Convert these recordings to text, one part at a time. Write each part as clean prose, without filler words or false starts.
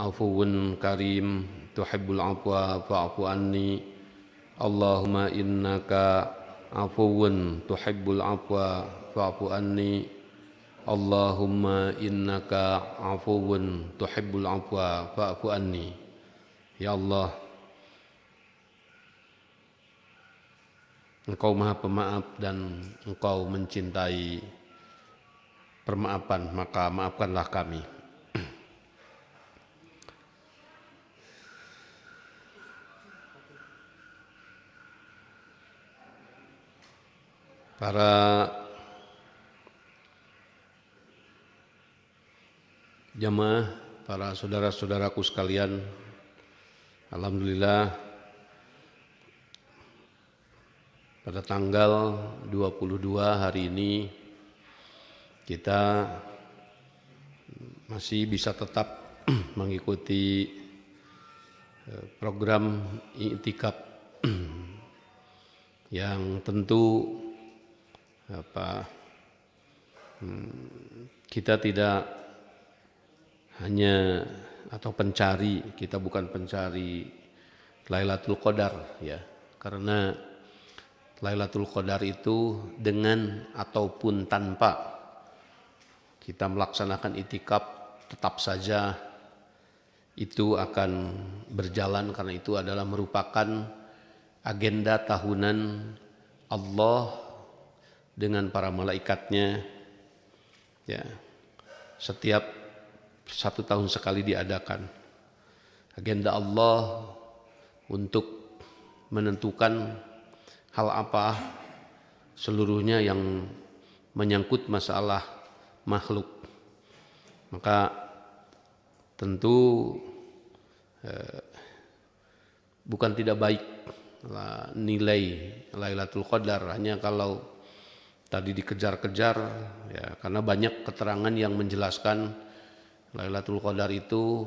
afuwun karim tuhibbul afwa fa'fu anni. Allahumma innaka afuwun tuhibbul afwa fa'fu anni. Allahumma innaka afuwun tuhibbul afwa fa'fu anni. Ya Allah, Engkau Maha Pemaaf dan Engkau mencintai permaafan, maka maafkanlah kami. Para jamaah, para saudara-saudaraku sekalian, alhamdulillah pada tanggal 22 hari ini kita masih bisa tetap mengikuti program i'tikaf yang tentu kita tidak hanya atau pencari, kita bukan pencari Lailatul Qadar ya, karena Lailatul Qadar itu dengan ataupun tanpa kita melaksanakan i'tikaf tetap saja itu akan berjalan, karena itu adalah merupakan agenda tahunan Allah dengan para malaikatnya ya, setiap 1 tahun sekali diadakan. Agenda Allah untuk menentukan hal apa seluruhnya yang menyangkut masalah makhluk. Maka tentu bukan tidak baik nilai Lailatul Qadar hanya kalau tadi dikejar-kejar ya, karena banyak keterangan yang menjelaskan Lailatul Qadar itu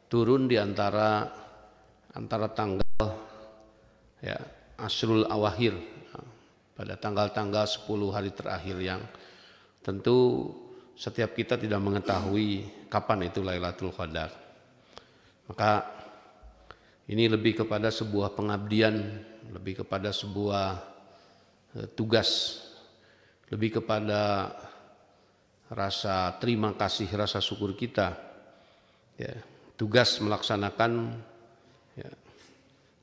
turun di antara tanggal ya Asrul Awakhir, pada tanggal-tanggal 10 hari terakhir, yang tentu setiap kita tidak mengetahui kapan itu Lailatul Qadar. Maka ini lebih kepada sebuah pengabdian, lebih kepada sebuah tugas, lebih kepada rasa terima kasih, rasa syukur kita ya, tugas melaksanakan ya,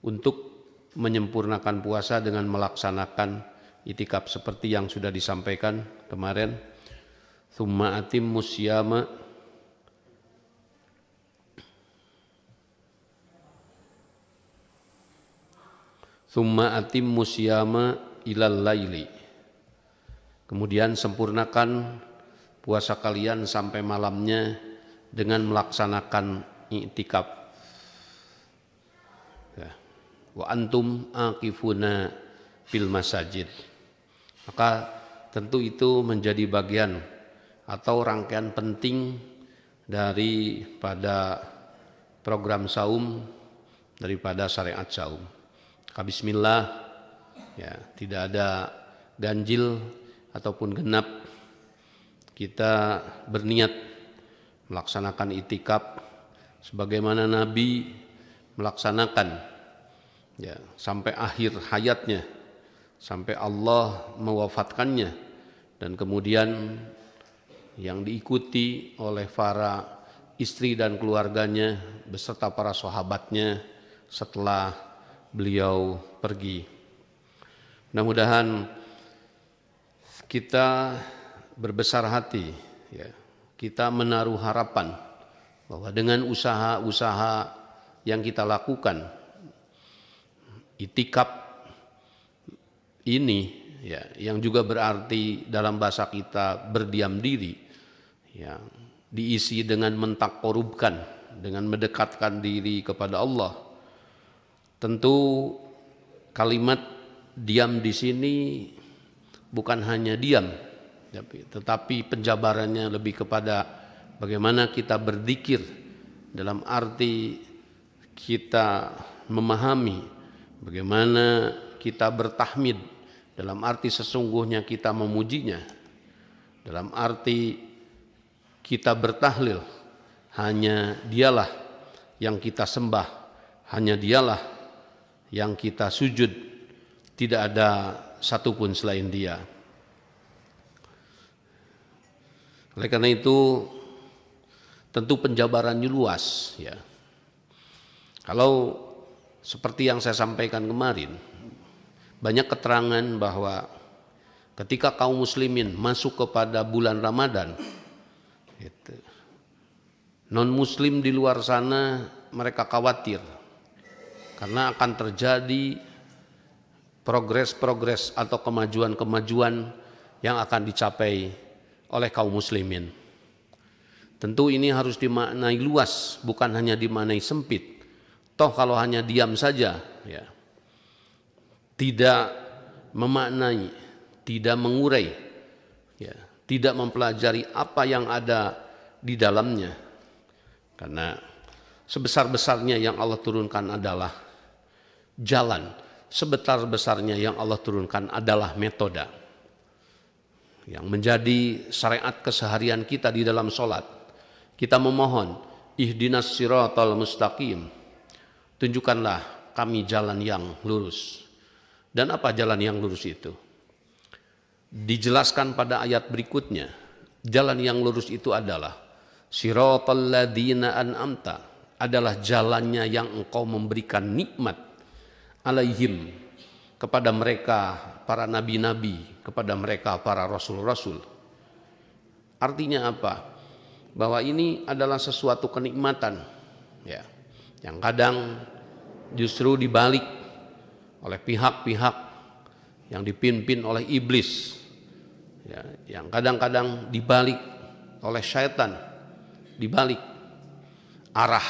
untuk menyempurnakan puasa dengan melaksanakan i'tikaf seperti yang sudah disampaikan kemarin. Tsumma atimmus syiyama ilal laili. Kemudian sempurnakan puasa kalian sampai malamnya dengan melaksanakan i'tikaf. Wa antum aqifuna fil masajid. Maka tentu itu menjadi bagian atau rangkaian penting daripada program saum, daripada syariat saum. Maka bismillah ya, tidak ada ganjil ataupun genap, kita berniat melaksanakan i'tikaf sebagaimana Nabi melaksanakan ya, sampai akhir hayatnya, sampai Allah mewafatkannya, dan kemudian yang diikuti oleh para istri dan keluarganya beserta para sahabatnya setelah beliau pergi. Mudah-mudahan kita berbesar hati ya, kita menaruh harapan bahwa dengan usaha-usaha yang kita lakukan, i'tikaf ini ya, yang juga berarti dalam bahasa kita berdiam diri ya, diisi dengan mentakorubkan, dengan mendekatkan diri kepada Allah. Tentu kalimat diam di sini bukan hanya diam, tetapi penjabarannya lebih kepada bagaimana kita berzikir dalam arti kita memahami, bagaimana kita bertahmid dalam arti sesungguhnya kita memujinya, dalam arti kita bertahlil hanya Dialah yang kita sembah, hanya Dialah yang kita sujud, tidak ada satupun selain Dia. Oleh karena itu tentu penjabarannya luas ya. Kalau seperti yang saya sampaikan kemarin, banyak keterangan bahwa ketika kaum muslimin masuk kepada bulan Ramadan, non-muslim di luar sana mereka khawatir karena akan terjadi progres-progres atau kemajuan-kemajuan yang akan dicapai oleh kaum muslimin. Tentu ini harus dimaknai luas, bukan hanya dimaknai sempit. Toh kalau hanya diam saja, ya, tidak memaknai, tidak mengurai, ya, tidak mempelajari apa yang ada di dalamnya. Karena sebesar-besarnya yang Allah turunkan adalah jalan, sebesar-besarnya yang Allah turunkan adalah metode. Yang menjadi syariat keseharian kita di dalam sholat, kita memohon, ihdinas siratal mustaqim, tunjukkanlah kami jalan yang lurus. Dan apa jalan yang lurus itu? Dijelaskan pada ayat berikutnya, jalan yang lurus itu adalah siratal ladzina an'amta, adalah jalannya yang engkau memberikan nikmat alaihim, kepada mereka para nabi-nabi, kepada mereka para rasul-rasul. Artinya apa? Bahwa ini adalah sesuatu kenikmatan ya, yang kadang justru dibalik oleh pihak-pihak yang dipimpin oleh iblis ya, yang kadang-kadang dibalik oleh syaitan, dibalik arah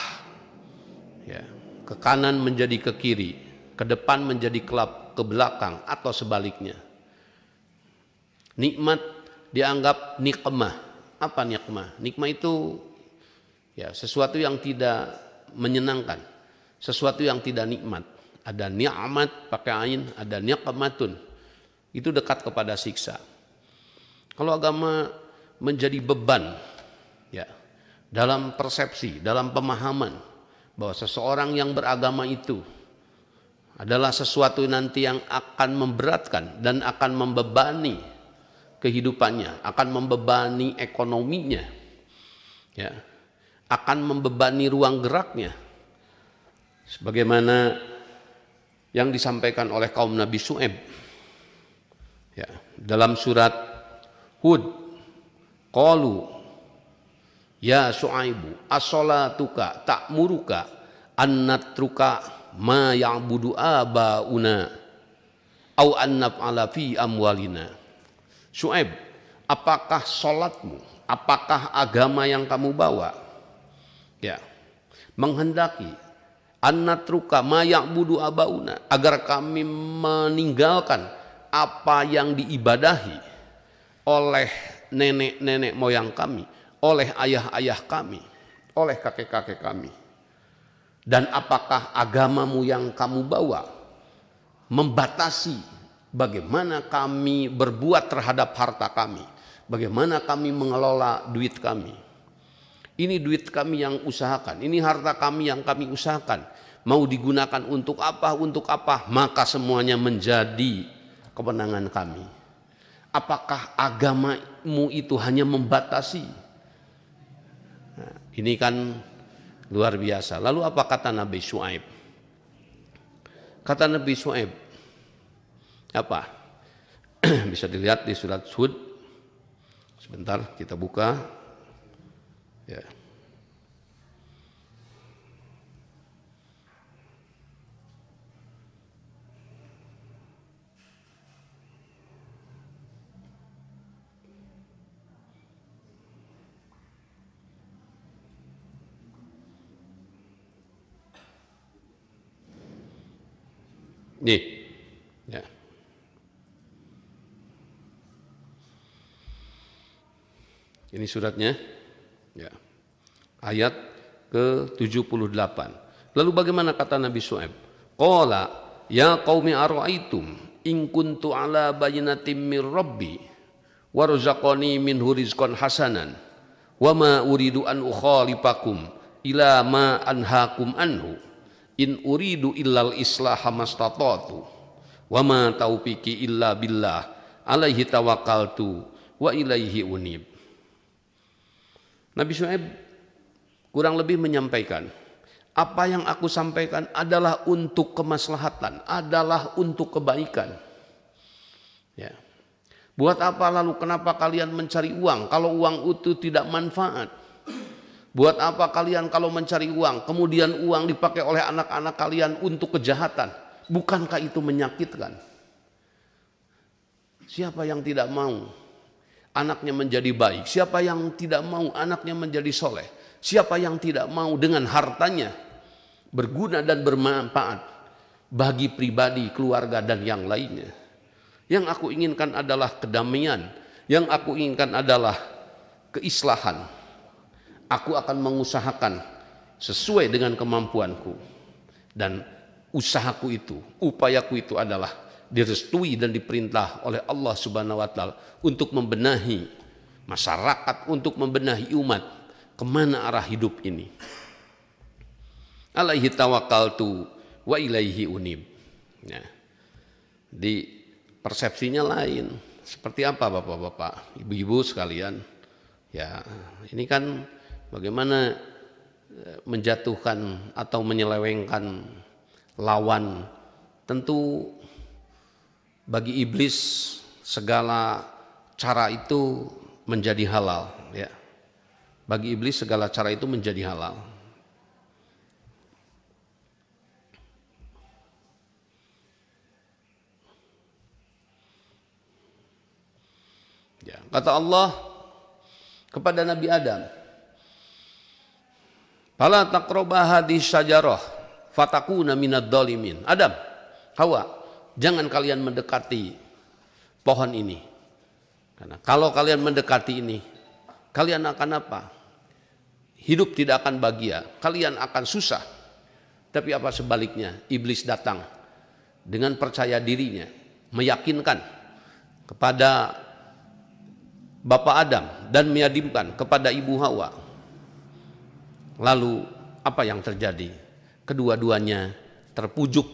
ya, ke kanan menjadi ke kiri, ke depan menjadi ke belakang, atau sebaliknya. Nikmat dianggap nikmah. Apa nikmah? Nikmah itu ya sesuatu yang tidak menyenangkan, sesuatu yang tidak nikmat. Ada ni'mat pakai ain, ada nikmatun. Itu dekat kepada siksa. Kalau agama menjadi beban ya, dalam persepsi, dalam pemahaman bahwa seseorang yang beragama itu adalah sesuatu nanti yang akan memberatkan dan akan membebani kehidupannya, akan membebani ekonominya, ya, akan membebani ruang geraknya, sebagaimana yang disampaikan oleh kaum Nabi Syu'aib, ya, dalam surat Hud, qalu ya Syu'aibu as-salatuka ta'muruka an natruka ma ya'budu abauna au an naf'ala fi amwalina. Syu'aib, apakah sholatmu, apakah agama yang kamu bawa ya menghendaki annatruka ma ya'budu abauna, agar kami meninggalkan apa yang diibadahi oleh nenek-nenek moyang kami, oleh ayah-ayah kami, oleh kakek-kakek kami. Dan apakah agamamu yang kamu bawa membatasi bagaimana kami berbuat terhadap harta kami, bagaimana kami mengelola duit kami. Ini duit kami yang usahakan, ini harta kami yang kami usahakan. Mau digunakan untuk apa, maka semuanya menjadi kewenangan kami. Apakah agamamu itu hanya membatasi? Nah, ini kan luar biasa. Lalu apa kata Nabi Syu'aib? Kata Nabi Syu'aib apa? Bisa dilihat di surat Hud. Sebentar kita buka. Ya. Nih. Ya. Ini suratnya, ya, ayat ke-78. Lalu bagaimana kata Nabi Syu'aib? Qala ya qaumi ara'aitum in kuntu ala bayyinatin mir rabbi warzaqani minhu rizqan hasanan wa ma uridu an ukhalifakum ila ma anhaakum anhu in uridu illal islaha mastata'tu wa ma taufiqi illa billah alaihi tawakkaltu wa ilaihi unib. Nabi Syuaib kurang lebih menyampaikan, apa yang aku sampaikan adalah untuk kemaslahatan, adalah untuk kebaikan. Ya. Buat apa lalu kenapa kalian mencari uang kalau uang itu tidak manfaat? Buat apa kalian kalau mencari uang kemudian uang dipakai oleh anak-anak kalian untuk kejahatan? Bukankah itu menyakitkan? Siapa yang tidak mau anaknya menjadi baik? Siapa yang tidak mau anaknya menjadi soleh? Siapa yang tidak mau dengan hartanya berguna dan bermanfaat bagi pribadi, keluarga, dan yang lainnya? Yang aku inginkan adalah kedamaian. Yang aku inginkan adalah keislahan. Aku akan mengusahakan sesuai dengan kemampuanku. Dan usahaku itu, upayaku itu adalah direstui dan diperintah oleh Allah Subhanahu wa Ta'ala untuk membenahi masyarakat, untuk membenahi umat, kemana arah hidup ini. Alaihi tawakkaltu wa ilaihi unib. Ya. Di persepsinya lain. Seperti apa bapak-bapak, ibu-ibu sekalian? Ya, ini kan bagaimana menjatuhkan atau menyelewengkan lawan. Tentu bagi iblis segala cara itu menjadi halal, ya. Bagi iblis segala cara itu menjadi halal. Ya, kata Allah kepada Nabi Adam, "Fala taqraba hadhihi syajarah fatakuna minadh dhalimin." Adam, Hawa, jangan kalian mendekati pohon ini. Karena kalau kalian mendekati ini, kalian akan apa? Hidup tidak akan bahagia, kalian akan susah. Tapi apa sebaliknya? Iblis datang dengan percaya dirinya, meyakinkan kepada Bapak Adam dan meyakinkan kepada Ibu Hawa. Lalu apa yang terjadi? Kedua-duanya terpujuk,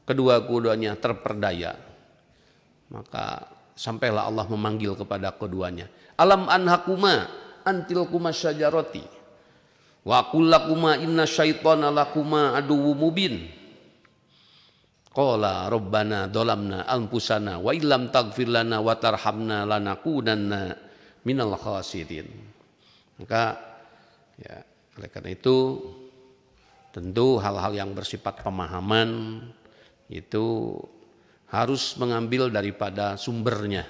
kedua-duanya terperdaya. Maka sampailah Allah memanggil kepada keduanya, alam anhakuma antilkuma syajarati wa kullakuma inna syaitana lakuma aduwwum mubin. Qala rabbana dolamna anfusana wa illam taghfir lana wa tarhamna lanakunanna minal khasirin. Maka ya, oleh karena itu tentu hal-hal yang bersifat pemahaman itu harus mengambil daripada sumbernya.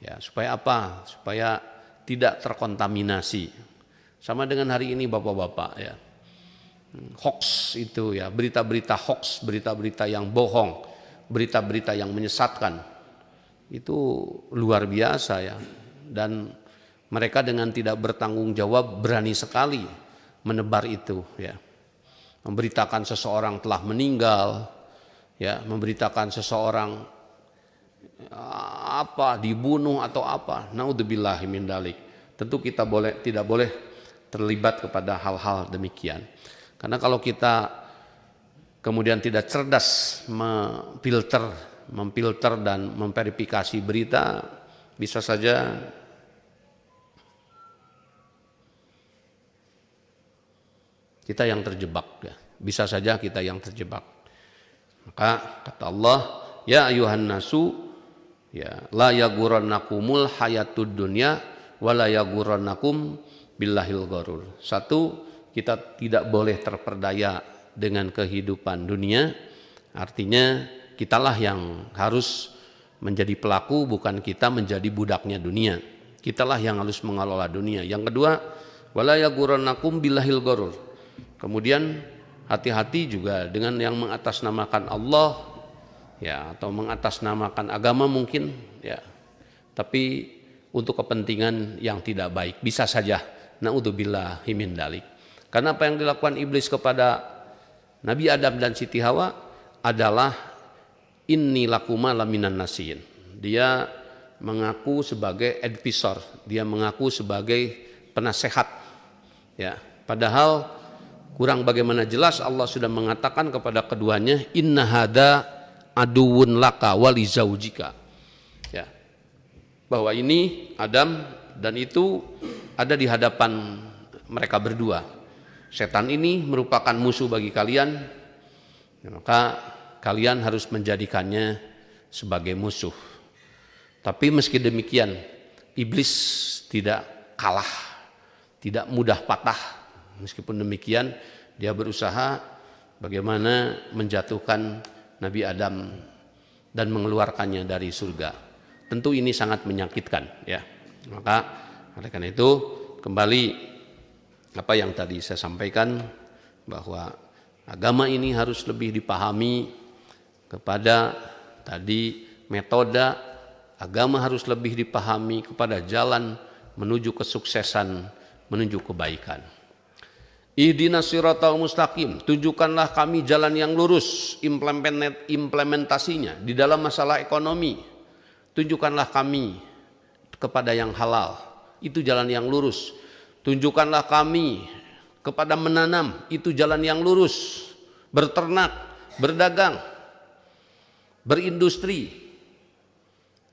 Ya, supaya apa? Supaya tidak terkontaminasi. Sama dengan hari ini bapak-bapak ya. Hoax itu ya, berita-berita hoax, berita-berita yang bohong, berita-berita yang menyesatkan. Itu luar biasa ya. Dan mereka dengan tidak bertanggung jawab berani sekali menebar itu ya. Memberitakan seseorang telah meninggal, ya, memberitakan seseorang apa dibunuh atau apa. Naudzubillahi min dzalik. Tentu kita tidak boleh terlibat kepada hal-hal demikian. Karena kalau kita kemudian tidak cerdas memfilter dan memverifikasi berita, bisa saja kita yang terjebak ya. Bisa saja kita yang terjebak. Maka kata Allah, ya ayuhan nasu ya la yagurannakumul hayatud dunya wa la yagurannakum billahil gharur. Satu, kita tidak boleh terperdaya dengan kehidupan dunia. Artinya kitalah yang harus menjadi pelaku, bukan kita menjadi budaknya dunia. Kitalah yang harus mengelola dunia. Yang kedua, wala yagurannakum billahil gharur. Kemudian hati-hati juga dengan yang mengatasnamakan Allah ya, atau mengatasnamakan agama mungkin ya. Tapi untuk kepentingan yang tidak baik, bisa saja naudzubillahi min dzalik. Karena apa yang dilakukan iblis kepada Nabi Adam dan Siti Hawa adalah inni lakuma laminan nasiin. Dia mengaku sebagai advisor, dia mengaku sebagai penasehat. Ya, padahal kurang bagaimana jelas Allah sudah mengatakan kepada keduanya, inna hada aduwun laka wali zaujika. Ya, bahwa ini Adam dan itu ada di hadapan mereka berdua. Setan ini merupakan musuh bagi kalian, maka kalian harus menjadikannya sebagai musuh. Tapi meski demikian, iblis tidak kalah, tidak mudah patah. Meskipun demikian, dia berusaha bagaimana menjatuhkan Nabi Adam dan mengeluarkannya dari surga. Tentu ini sangat menyakitkan, ya. Maka oleh karena itu kembali apa yang tadi saya sampaikan, bahwa agama ini harus lebih dipahami kepada tadi metode, agama harus lebih dipahami kepada jalan menuju kesuksesan, menuju kebaikan. Ihdinas siratal mustaqim, tunjukkanlah kami jalan yang lurus, implementasinya di dalam masalah ekonomi. Tunjukkanlah kami kepada yang halal, itu jalan yang lurus. Tunjukkanlah kami kepada menanam, itu jalan yang lurus. Berternak, berdagang, berindustri,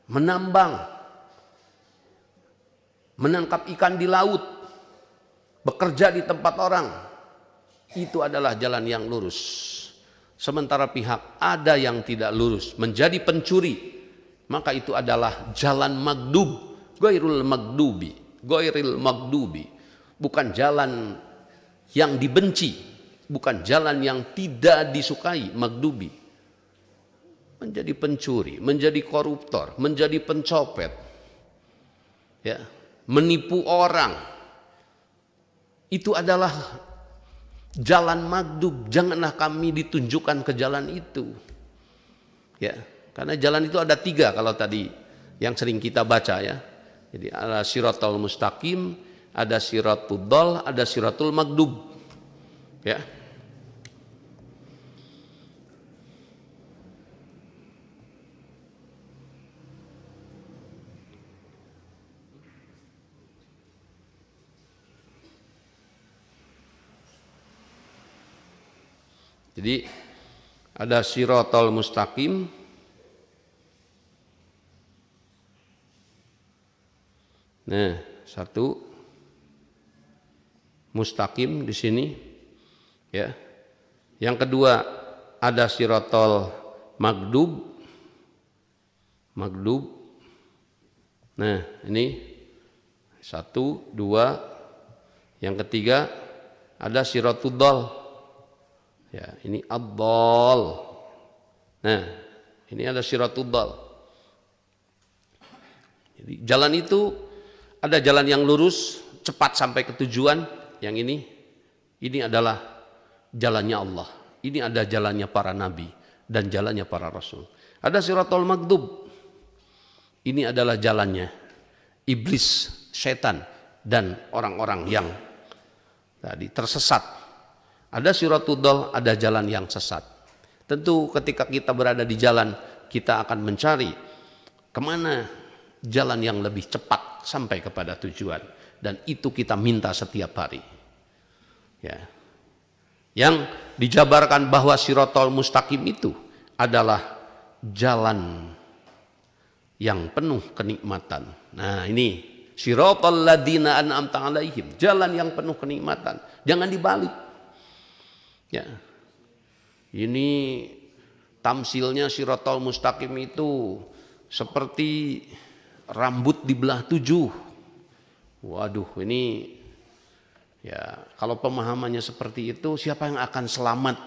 menambang, menangkap ikan di laut, bekerja di tempat orang, itu adalah jalan yang lurus. Sementara pihak ada yang tidak lurus, menjadi pencuri, maka itu adalah jalan magdub, ghairil magdubi, bukan jalan yang dibenci, bukan jalan yang tidak disukai, magdubi. Menjadi pencuri, menjadi koruptor, menjadi pencopet, ya, menipu orang, itu adalah jalan magdub. Janganlah kami ditunjukkan ke jalan itu, ya, karena jalan itu ada 3 kalau tadi yang sering kita baca, ya. Jadi ada siratal mustaqim, ada siratul dhal, ada siratul magdub, ya. Jadi ada siratal mustaqim, nah, 1 mustaqim di sini, ya. Yang kedua ada siratal magdub. Nah, ini 1, 2. Yang ketiga ada siratul dhal. Ya, ini ad-dhal. Nah, ini ada siratul dhal. Jadi jalan itu ada jalan yang lurus, cepat sampai ke tujuan. Yang ini adalah jalannya Allah. Ini ada jalannya para nabi dan jalannya para rasul. Ada siratul magdub. Ini adalah jalannya iblis, setan, dan orang-orang yang tadi tersesat. Ada siratul dhal, ada jalan yang sesat. Tentu ketika kita berada di jalan, kita akan mencari kemana jalan yang lebih cepat sampai kepada tujuan. Dan itu kita minta setiap hari. Ya. Yang dijabarkan bahwa siratal mustaqim itu adalah jalan yang penuh kenikmatan. Nah, ini siratal ladzina an'amta 'alaihim, jalan yang penuh kenikmatan. Jangan dibalik. Ya. Ini tamsilnya siratal mustaqim itu seperti rambut dibelah 7. Waduh, ini ya, kalau pemahamannya seperti itu, siapa yang akan selamat?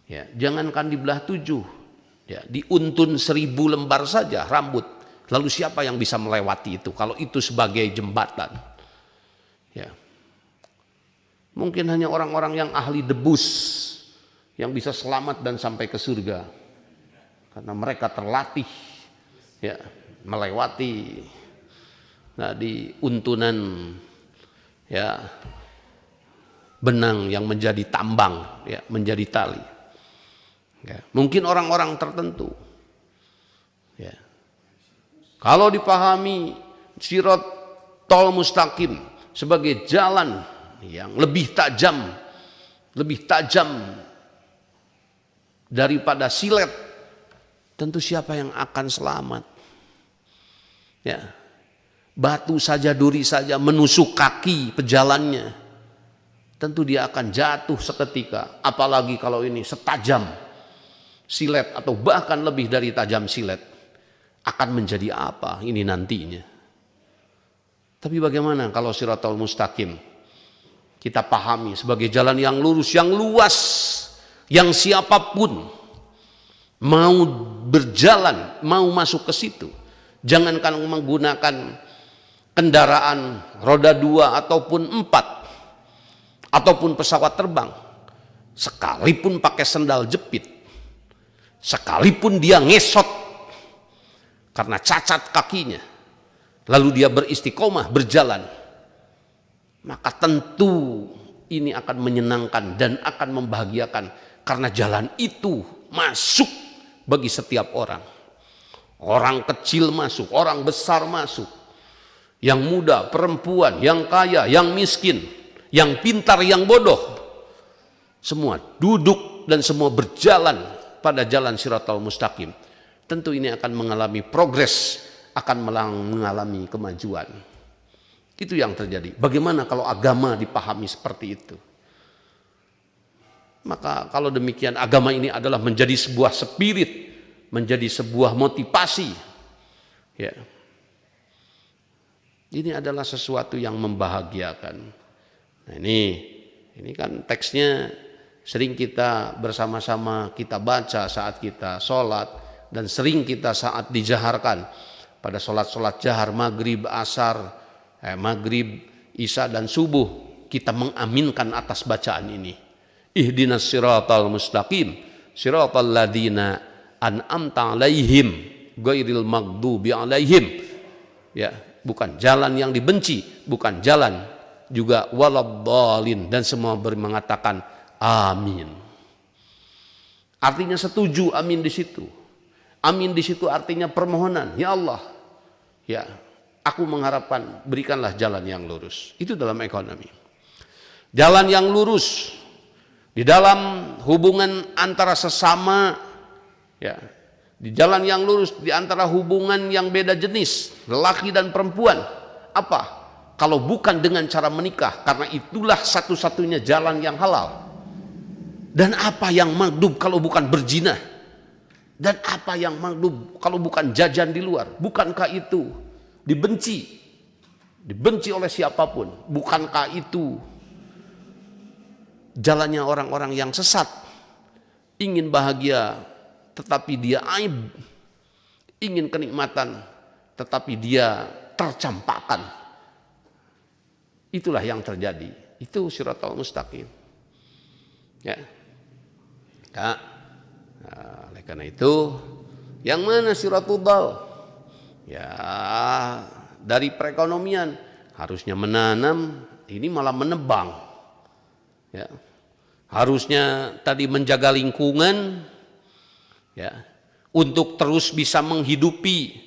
Ya, jangankan dibelah 7, ya, diuntun 1000 lembar saja rambut. Lalu siapa yang bisa melewati itu kalau itu sebagai jembatan? Ya. Mungkin hanya orang-orang yang ahli debus yang bisa selamat dan sampai ke surga. Karena mereka terlatih, ya, melewati di untunan, ya, benang yang menjadi tambang, ya, menjadi tali. Ya, mungkin orang-orang tertentu. Ya. Kalau dipahami siratal mustaqim sebagai jalan yang lebih tajam daripada silet, tentu siapa yang akan selamat? Ya, batu saja, duri saja menusuk kaki pejalannya, tentu dia akan jatuh seketika. Apalagi kalau ini setajam silet atau bahkan lebih dari tajam silet, akan menjadi apa ini nantinya? Tapi bagaimana kalau Shiratal Mustaqim kita pahami sebagai jalan yang lurus, yang luas, yang siapapun mau berjalan, mau masuk ke situ, jangankan menggunakan kendaraan roda 2 ataupun 4 ataupun pesawat terbang, sekalipun pakai sendal jepit, sekalipun dia ngesot karena cacat kakinya, lalu dia beristiqomah berjalan, maka tentu ini akan menyenangkan dan akan membahagiakan, karena jalan itu masuk bagi setiap orang. Orang kecil masuk, orang besar masuk, yang muda, perempuan, yang kaya, yang miskin, yang pintar, yang bodoh, semua duduk dan semua berjalan pada jalan Shiratal Mustaqim. Tentu ini akan mengalami progres, akan mengalami kemajuan. Itu yang terjadi. Bagaimana kalau agama dipahami seperti itu? Maka kalau demikian, agama ini adalah menjadi sebuah spirit, menjadi sebuah motivasi. Ya. Ini adalah sesuatu yang membahagiakan. Nah, ini kan teksnya sering kita bersama-sama kita baca saat kita sholat, dan sering kita saat dijaharkan pada sholat-sholat jahar, maghrib, asar, maghrib, isya dan subuh, kita mengaminkan atas bacaan ini. Ihdinas siratal mustaqim, siratal ladina an'amta alaihim, ghairil maghdubi alaihim. Ya, bukan jalan yang dibenci, bukan jalan juga waladhdallin, dan semua mengatakan amin. Artinya setuju, amin di situ. Amin di situ artinya permohonan, ya Allah, ya aku mengharapkan berikanlah jalan yang lurus. Itu dalam ekonomi. Jalan yang lurus di dalam hubungan antara sesama, ya, di jalan yang lurus di antara hubungan yang beda jenis, lelaki dan perempuan. Apa? Kalau bukan dengan cara menikah, karena itulah satu-satunya jalan yang halal. Dan apa yang maghdub kalau bukan berzina? Dan apa yang maghdub kalau bukan jajan di luar? Bukankah itu dibenci? Dibenci oleh siapapun. Bukankah itu jalannya orang-orang yang sesat? Ingin bahagia tetapi dia aib. Ingin kenikmatan tetapi dia tercampakkan. Itulah yang terjadi. Itu Shiratal Mustaqim. Ya. Ya. Nah, oleh karena itu, yang mana Shiratul Dhal? Ya, dari perekonomian harusnya menanam, ini malah menebang. Ya. Harusnya tadi menjaga lingkungan, ya, untuk terus bisa menghidupi.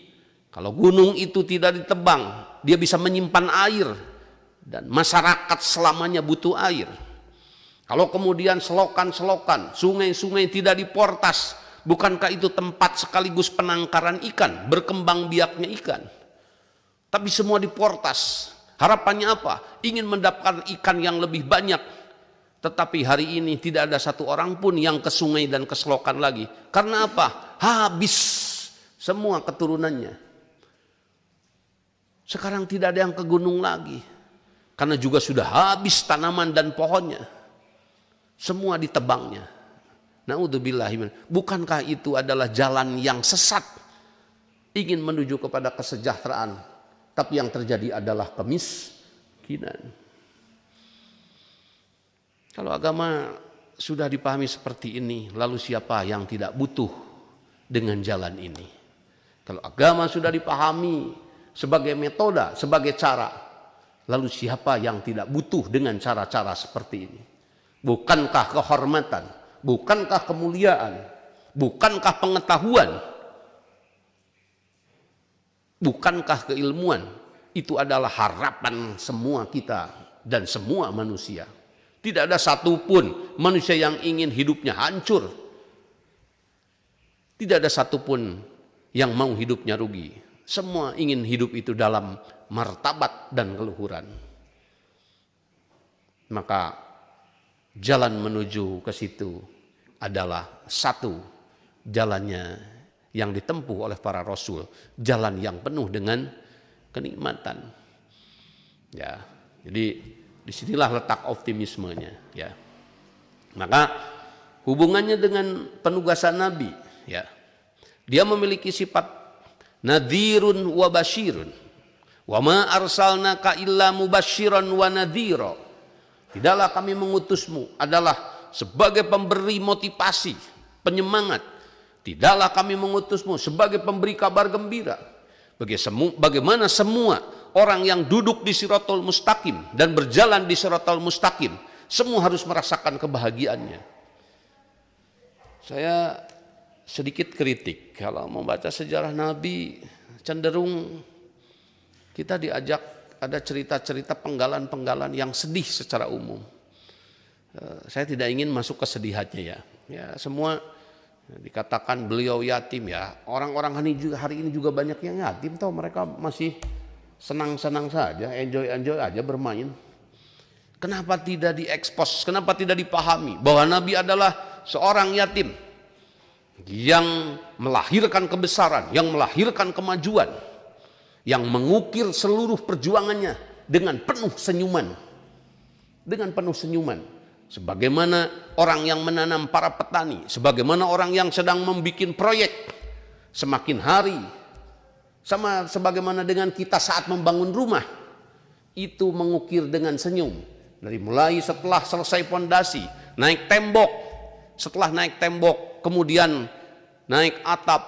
Kalau gunung itu tidak ditebang, dia bisa menyimpan air, dan masyarakat selamanya butuh air. Kalau kemudian selokan-selokan, sungai-sungai tidak diportas, bukankah itu tempat sekaligus penangkaran ikan, berkembang biaknya ikan? Tapi semua diportas. Harapannya apa? Ingin mendapatkan ikan yang lebih banyak. Tetapi hari ini tidak ada satu orang pun yang ke sungai dan ke selokan lagi. Karena apa? Habis semua keturunannya. Sekarang tidak ada yang ke gunung lagi. Karena juga sudah habis tanaman dan pohonnya. Semua ditebangnya. Na'udzubillahi. Bukankah itu adalah jalan yang sesat? Ingin menuju kepada kesejahteraan, tapi yang terjadi adalah kemiskinan. Kalau agama sudah dipahami seperti ini, lalu siapa yang tidak butuh dengan jalan ini? Kalau agama sudah dipahami sebagai metode, sebagai cara, lalu siapa yang tidak butuh dengan cara-cara seperti ini? Bukankah kehormatan, bukankah kemuliaan, bukankah pengetahuan, bukankah keilmuan Itu adalah harapan semua kita dan semua manusia. Tidak ada satupun manusia yang ingin hidupnya hancur. Tidak ada satupun yang mau hidupnya rugi. Semua ingin hidup itu dalam martabat dan keluhuran. Maka jalan menuju ke situ adalah satu, jalannya yang ditempuh oleh para rasul, jalan yang penuh dengan kenikmatan. Ya, jadi disinilah letak optimismenya. Ya, maka hubungannya dengan penugasan Nabi, ya, dia memiliki sifat nadhirun wa basyirun. Wa ma arsalnaka illa mubasyiran wa nadhira. Tidaklah kami mengutusmu adalah sebagai pemberi motivasi, penyemangat. Tidaklah kami mengutusmu sebagai pemberi kabar gembira. Bagaimana semua orang yang duduk di Shiratal Mustaqim dan berjalan di Shiratal Mustaqim, semua harus merasakan kebahagiaannya. Saya sedikit kritik kalau membaca sejarah Nabi, cenderung kita diajak ada cerita-cerita penggalan-penggalan yang sedih secara umum. Saya tidak ingin masuk kesedihannya ya. Ya, semua dikatakan beliau yatim ya. Orang-orang hari ini juga banyak yang yatim, tahu mereka masih senang-senang saja, enjoy aja bermain. Kenapa tidak diekspos? Kenapa tidak dipahami bahwa Nabi adalah seorang yatim yang melahirkan kebesaran, yang melahirkan kemajuan, yang mengukir seluruh perjuangannya dengan penuh senyuman. Dengan penuh senyuman. Sebagaimana orang yang menanam, para petani, sebagaimana orang yang sedang membuat proyek, semakin hari, sama sebagaimana dengan kita saat membangun rumah, itu mengukir dengan senyum. Dari mulai setelah selesai pondasi, naik tembok, setelah naik tembok, kemudian naik atap,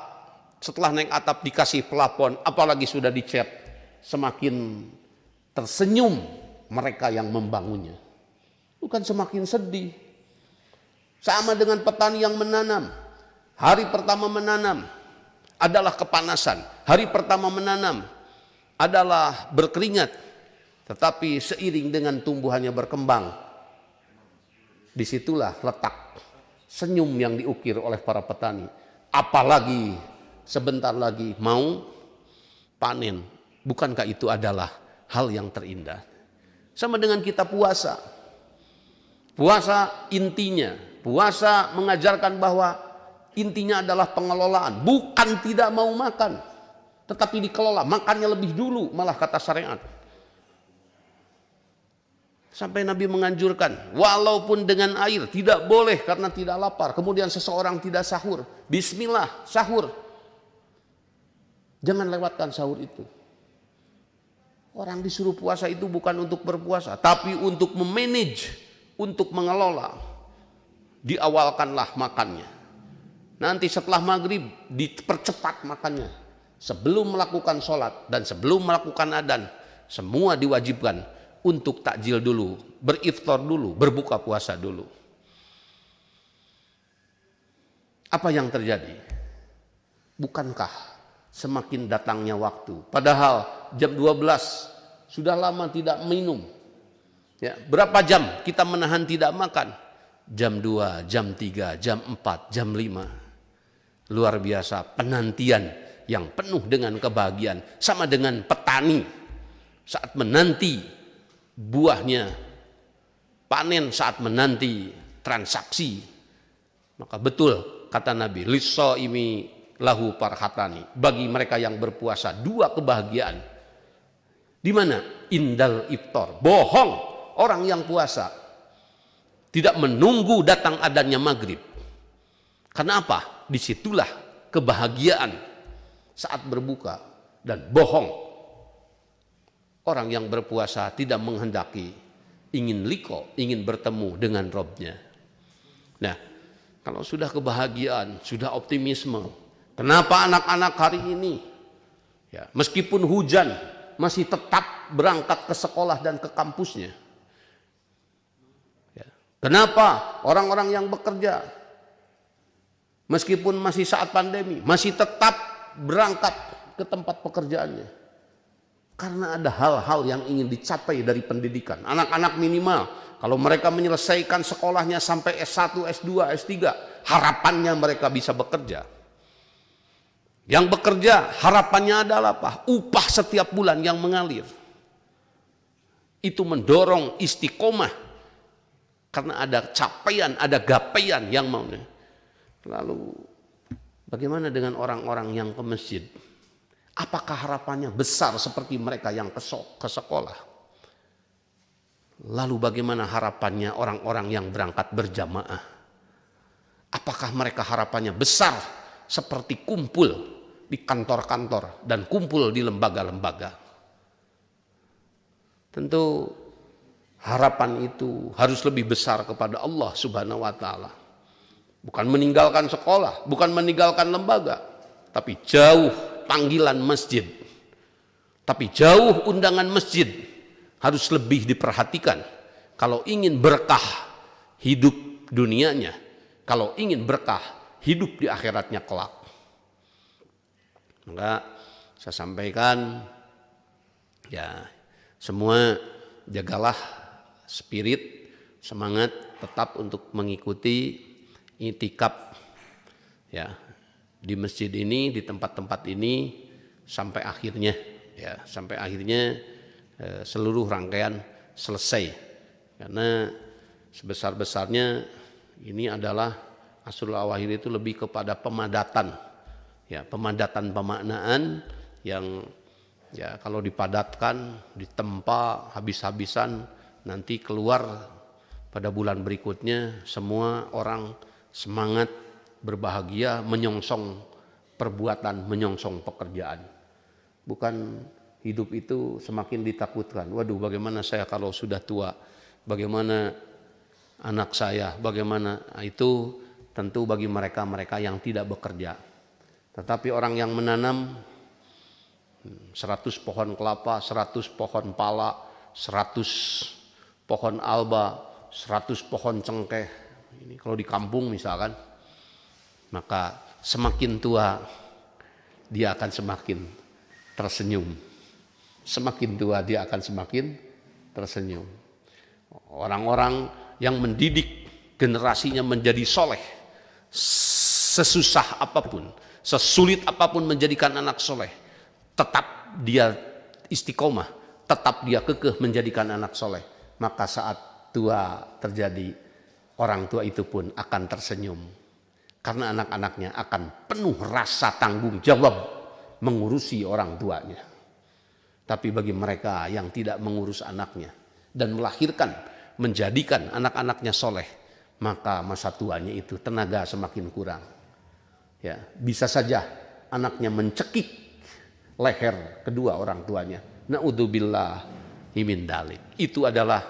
setelah naik atap dikasih pelapon, apalagi sudah dicat, semakin tersenyum mereka yang membangunnya. Bukan semakin sedih. Sama dengan petani yang menanam. Hari pertama menanam adalah kepanasan. Hari pertama menanam adalah berkeringat. Tetapi seiring dengan tumbuhannya berkembang, disitulah letak senyum yang diukir oleh para petani. Apalagi sebentar lagi mau panen. Bukankah itu adalah hal yang terindah? Sama dengan kita puasa. Puasa intinya, puasa mengajarkan bahwa intinya adalah pengelolaan. Bukan tidak mau makan, tetapi dikelola. Makannya lebih dulu, malah kata syariat. Sampai Nabi menganjurkan, walaupun dengan air, tidak boleh karena tidak lapar. Kemudian seseorang tidak sahur. Bismillah, sahur. Jangan lewatkan sahur itu. Orang disuruh puasa itu bukan untuk berpuasa, tapi untuk memanage, untuk mengelola. Diawalkanlah makannya. Nanti setelah maghrib dipercepat makannya. Sebelum melakukan sholat dan sebelum melakukan adzan, semua diwajibkan untuk takjil dulu, beriftar dulu, berbuka puasa dulu. Apa yang terjadi? Bukankah semakin datangnya waktu? Padahal jam 12 sudah lama tidak minum. Ya, berapa jam kita menahan tidak makan? Jam 2, jam 3, jam 4, jam 5. Luar biasa penantian yang penuh dengan kebahagiaan. Sama dengan petani saat menanti buahnya panen, saat menanti transaksi. Maka betul kata Nabi, lis-shaimi lahu farhatani. Bagi mereka yang berpuasa dua kebahagiaan. Di mana? Indal iftar. Bohong orang yang puasa tidak menunggu datang adanya maghrib. Kenapa? Disitulah kebahagiaan saat berbuka. Dan bohong orang yang berpuasa tidak menghendaki, ingin liko, ingin bertemu dengan Robnya. Nah, kalau sudah kebahagiaan, sudah optimisme, kenapa anak-anak hari ini ya, meskipun hujan masih tetap berangkat ke sekolah dan ke kampusnya? Ya. Kenapa orang-orang yang bekerja meskipun masih saat pandemi masih tetap berangkat ke tempat pekerjaannya? Karena ada hal-hal yang ingin dicapai dari pendidikan. Anak-anak minimal, kalau mereka menyelesaikan sekolahnya sampai S1, S2, S3, harapannya mereka bisa bekerja. Yang bekerja harapannya adalah apa? Upah setiap bulan yang mengalir. Itu mendorong istiqomah. Karena ada capaian, ada gapaian yang mau. Lalu bagaimana dengan orang-orang yang ke masjid? Apakah harapannya besar seperti mereka yang ke sekolah? Lalu bagaimana harapannya orang-orang yang berangkat berjamaah? Apakah mereka harapannya besar seperti kumpul di kantor-kantor dan kumpul di lembaga-lembaga? Tentu harapan itu harus lebih besar kepada Allah Subhanahu wa taala. Bukan meninggalkan sekolah, bukan meninggalkan lembaga, tapi jauh panggilan masjid. Tapi jauh undangan masjid harus lebih diperhatikan. Kalau ingin berkah hidup dunianya, kalau ingin berkah hidup di akhiratnya kelak. Maka saya sampaikan, ya semua jagalah spirit, semangat tetap untuk mengikuti i'tikaf ya di masjid ini, di tempat-tempat ini sampai akhirnya ya, sampai akhirnya seluruh rangkaian selesai. Karena sebesar-besarnya ini adalah Asrul Awakhir itu lebih kepada pemadatan. Ya, pemadatan pemaknaan yang ya kalau dipadatkan, ditempa habis-habisan, nanti keluar pada bulan berikutnya semua orang semangat, berbahagia, menyongsong perbuatan, menyongsong pekerjaan. Bukan hidup itu semakin ditakutkan. Waduh, bagaimana saya kalau sudah tua? Bagaimana anak saya? Bagaimana? Itu tentu bagi mereka-mereka yang tidak bekerja. Tetapi orang yang menanam 100 pohon kelapa, 100 pohon pala, 100 pohon alba, 100 pohon cengkeh. Ini kalau di kampung misalkan, maka semakin tua dia akan semakin tersenyum. Semakin tua dia akan semakin tersenyum. Orang-orang yang mendidik generasinya menjadi soleh, sesusah apapun, sesulit apapun menjadikan anak soleh, tetap dia istiqomah, tetap dia kekeh menjadikan anak soleh. Maka saat tua terjadi, orang tua itu pun akan tersenyum. Karena anak-anaknya akan penuh rasa tanggung jawab mengurusi orang tuanya. Tapi bagi mereka yang tidak mengurus anaknya dan melahirkan, menjadikan anak-anaknya soleh, maka masa tuanya itu tenaga semakin kurang. Ya, bisa saja anaknya mencekik leher kedua orang tuanya. Na'udzubillahi min dzalik. Itu adalah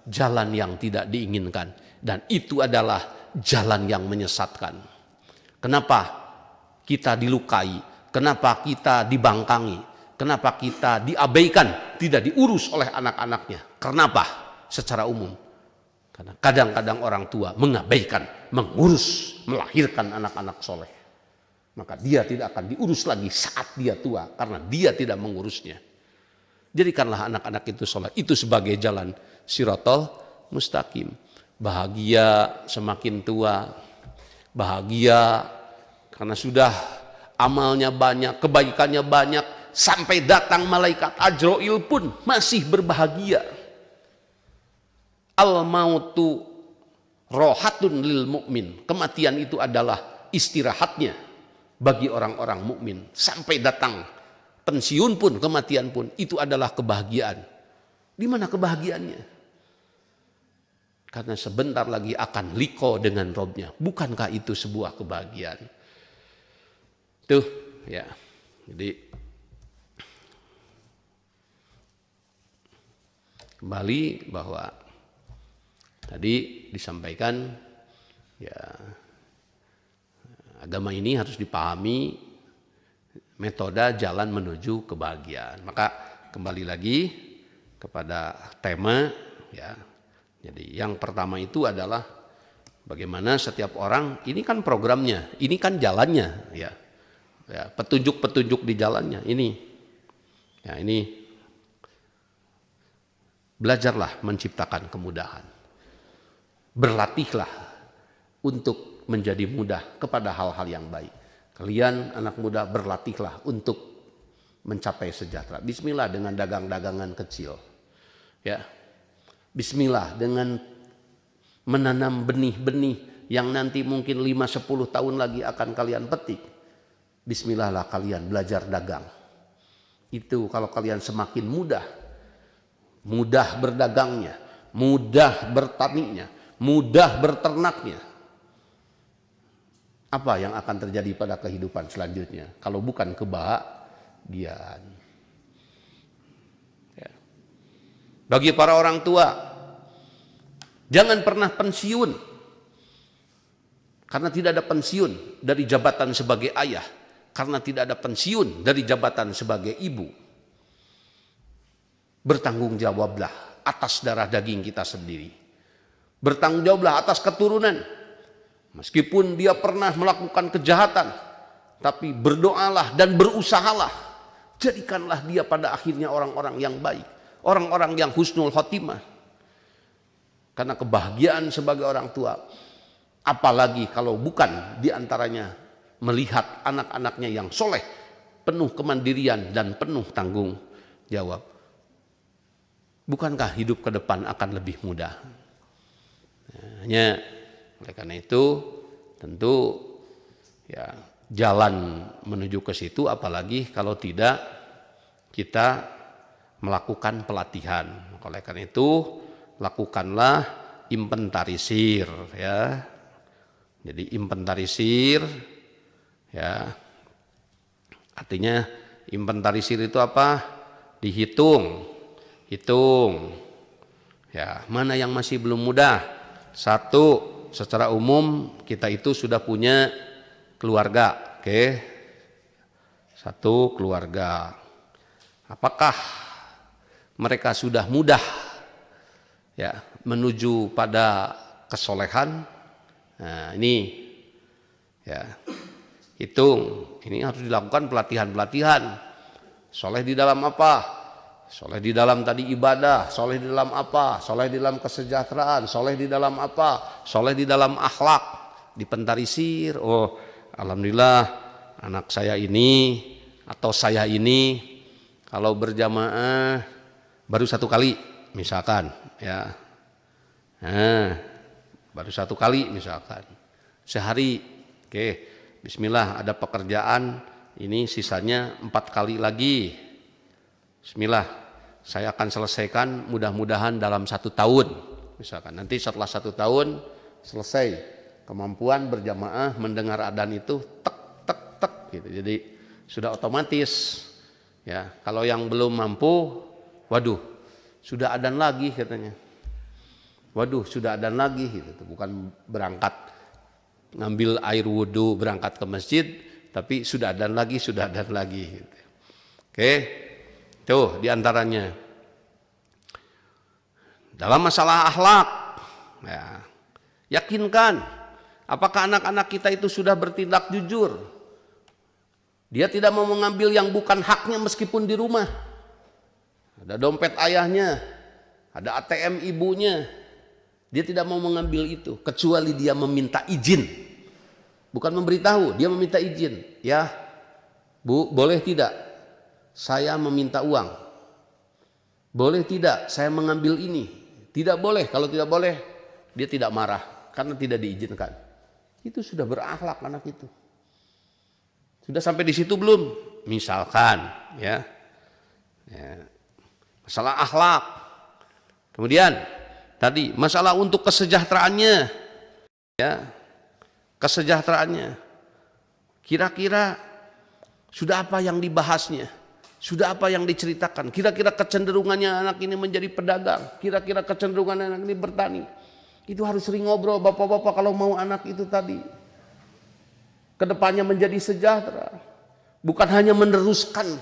jalan yang tidak diinginkan dan itu adalah jalan yang menyesatkan. Kenapa kita dilukai? Kenapa kita dibangkangi? Kenapa kita diabaikan, tidak diurus oleh anak-anaknya? Kenapa? Secara umum. Karena kadang-kadang orang tua mengabaikan, mengurus, melahirkan anak-anak soleh. Maka dia tidak akan diurus lagi saat dia tua karena dia tidak mengurusnya. Jadikanlah anak-anak itu soleh. Itu sebagai jalan Shiratal Mustaqim. Bahagia semakin tua. Bahagia karena sudah amalnya banyak, kebaikannya banyak. Sampai datang malaikat Ajrail pun masih berbahagia. Al-mautu rohatun lil mu'min. Kematian itu adalah istirahatnya bagi orang-orang mukmin. Sampai datang pensiun pun, kematian pun, itu adalah kebahagiaan. Di mana kebahagiaannya? Karena sebentar lagi akan liko dengan Robnya. Bukankah itu sebuah kebahagiaan? Tuh, ya. Jadi kembali bahwa tadi disampaikan ya agama ini harus dipahami metode jalan menuju kebahagiaan. Maka kembali lagi kepada tema ya. Jadi yang pertama itu adalah bagaimana setiap orang, ini kan programnya, ini kan jalannya ya. Ya, petunjuk-petunjuk di jalannya ini. Ya, ini Belajarlah menciptakan kemudahan. Berlatihlah untuk menjadi mudah kepada hal-hal yang baik. Kalian anak muda berlatihlah untuk mencapai sejahtera. Bismillah dengan dagang-dagangan kecil. Ya. Bismillah dengan menanam benih-benih yang nanti mungkin 5-10 tahun lagi akan kalian petik. Bismillah lah kalian belajar dagang. Itu kalau kalian semakin mudah berdagangnya, mudah bertaninya, mudah beternaknya. Apa yang akan terjadi pada kehidupan selanjutnya? Kalau bukan kebahagiaan. Ya. Bagi para orang tua, jangan pernah pensiun. Karena tidak ada pensiun dari jabatan sebagai ayah. Karena tidak ada pensiun dari jabatan sebagai ibu. Bertanggung jawablah atas darah daging kita sendiri. Bertanggung jawablah atas keturunan. Meskipun dia pernah melakukan kejahatan, tapi berdoalah dan berusahalah. Jadikanlah dia pada akhirnya orang-orang yang baik. Orang-orang yang husnul khotimah. Karena kebahagiaan sebagai orang tua, apalagi kalau bukan diantaranya melihat anak-anaknya yang soleh, penuh kemandirian dan penuh tanggung jawab. Bukankah hidup ke depan akan lebih mudah? Hanya oleh karena itu tentu ya jalan menuju ke situ, apalagi kalau tidak kita melakukan pelatihan. Oleh karena itu lakukanlah inventarisir ya. Jadi inventarisir ya. Artinya inventarisir itu apa? Dihitung. Hitung ya, mana yang masih belum mudah. Satu, secara umum kita itu sudah punya keluarga, oke? Satu, keluarga. Apakah mereka sudah mudah ya menuju pada kesolehan? Nah, ini ya hitung. Ini harus dilakukan pelatihan-pelatihan. Soleh di dalam apa? Soleh di dalam tadi ibadah, soleh di dalam apa? Soleh di dalam kesejahteraan, soleh di dalam apa? Soleh di dalam akhlak, dipentarisir. Oh, alhamdulillah anak saya ini atau saya ini kalau berjamaah baru 1 kali misalkan ya. Nah, baru 1 kali misalkan. Sehari, oke, bismillah ada pekerjaan ini sisanya 4 kali lagi. Bismillah, saya akan selesaikan mudah-mudahan dalam 1 tahun. Misalkan nanti setelah 1 tahun selesai kemampuan berjamaah mendengar adzan itu tek tek tek gitu. Jadi sudah otomatis ya. Kalau yang belum mampu, waduh, sudah adzan lagi katanya. Waduh, sudah adzan lagi gitu. Bukan berangkat ngambil air wudhu berangkat ke masjid, tapi sudah adzan lagi gitu. Oke. Tuh diantaranya dalam masalah akhlak ya, yakinkan apakah anak-anak kita itu sudah bertindak jujur. Dia tidak mau mengambil yang bukan haknya meskipun di rumah ada dompet ayahnya, ada ATM ibunya, dia tidak mau mengambil itu kecuali dia meminta izin. Bukan memberitahu, dia meminta izin. Ya Bu, boleh tidak saya meminta uang? Boleh tidak saya mengambil ini? Tidak boleh. Kalau tidak boleh, dia tidak marah karena tidak diizinkan. Itu sudah berakhlak anak itu. Sudah sampai di situ belum? Misalkan ya. Masalah akhlak. Kemudian tadi masalah untuk kesejahteraannya ya. Kesejahteraannya. Kira-kira sudah apa yang dibahasnya? Sudah apa yang diceritakan? Kira-kira kecenderungannya anak ini menjadi pedagang. Kira-kira kecenderungan anak ini bertani. Itu harus sering ngobrol bapak-bapak kalau mau anak itu tadi kedepannya menjadi sejahtera. Bukan hanya meneruskan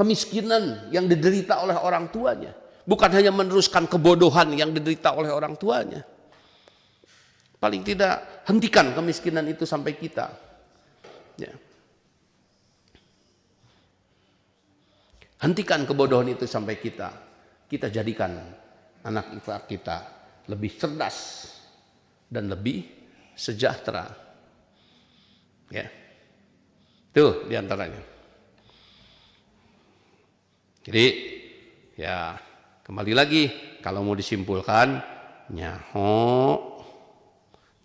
kemiskinan yang diderita oleh orang tuanya. Bukan hanya meneruskan kebodohan yang diderita oleh orang tuanya. Paling tidak hentikan kemiskinan itu sampai kita. Ya. Hentikan kebodohan itu sampai kita. kita jadikan anak kita lebih cerdas dan lebih sejahtera. Ya. Itu diantaranya. Jadi ya kembali lagi kalau mau disimpulkan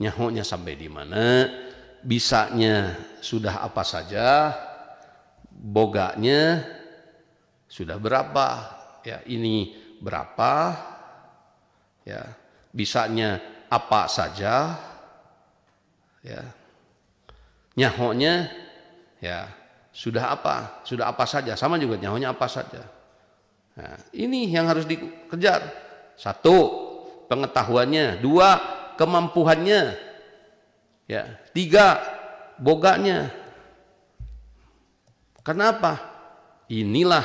nyahonya sampai di mana, bisanya sudah apa saja, boganya sudah berapa, ya ini berapa, ya bisanya apa saja, ya nyahonya ya sudah apa saja, sama juga nyahonya apa saja. Nah, ini yang harus dikejar. 1, pengetahuannya. 2, kemampuannya. Ya, 3, boganya. Kenapa? Inilah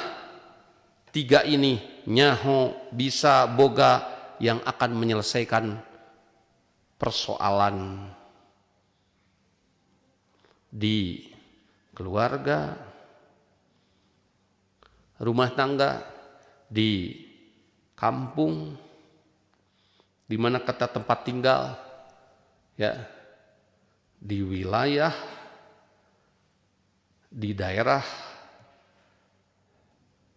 3 ini, nyaho, bisa, boga, yang akan menyelesaikan persoalan di keluarga, rumah tangga, di kampung, di mana kata tempat tinggal, ya, di wilayah, di daerah,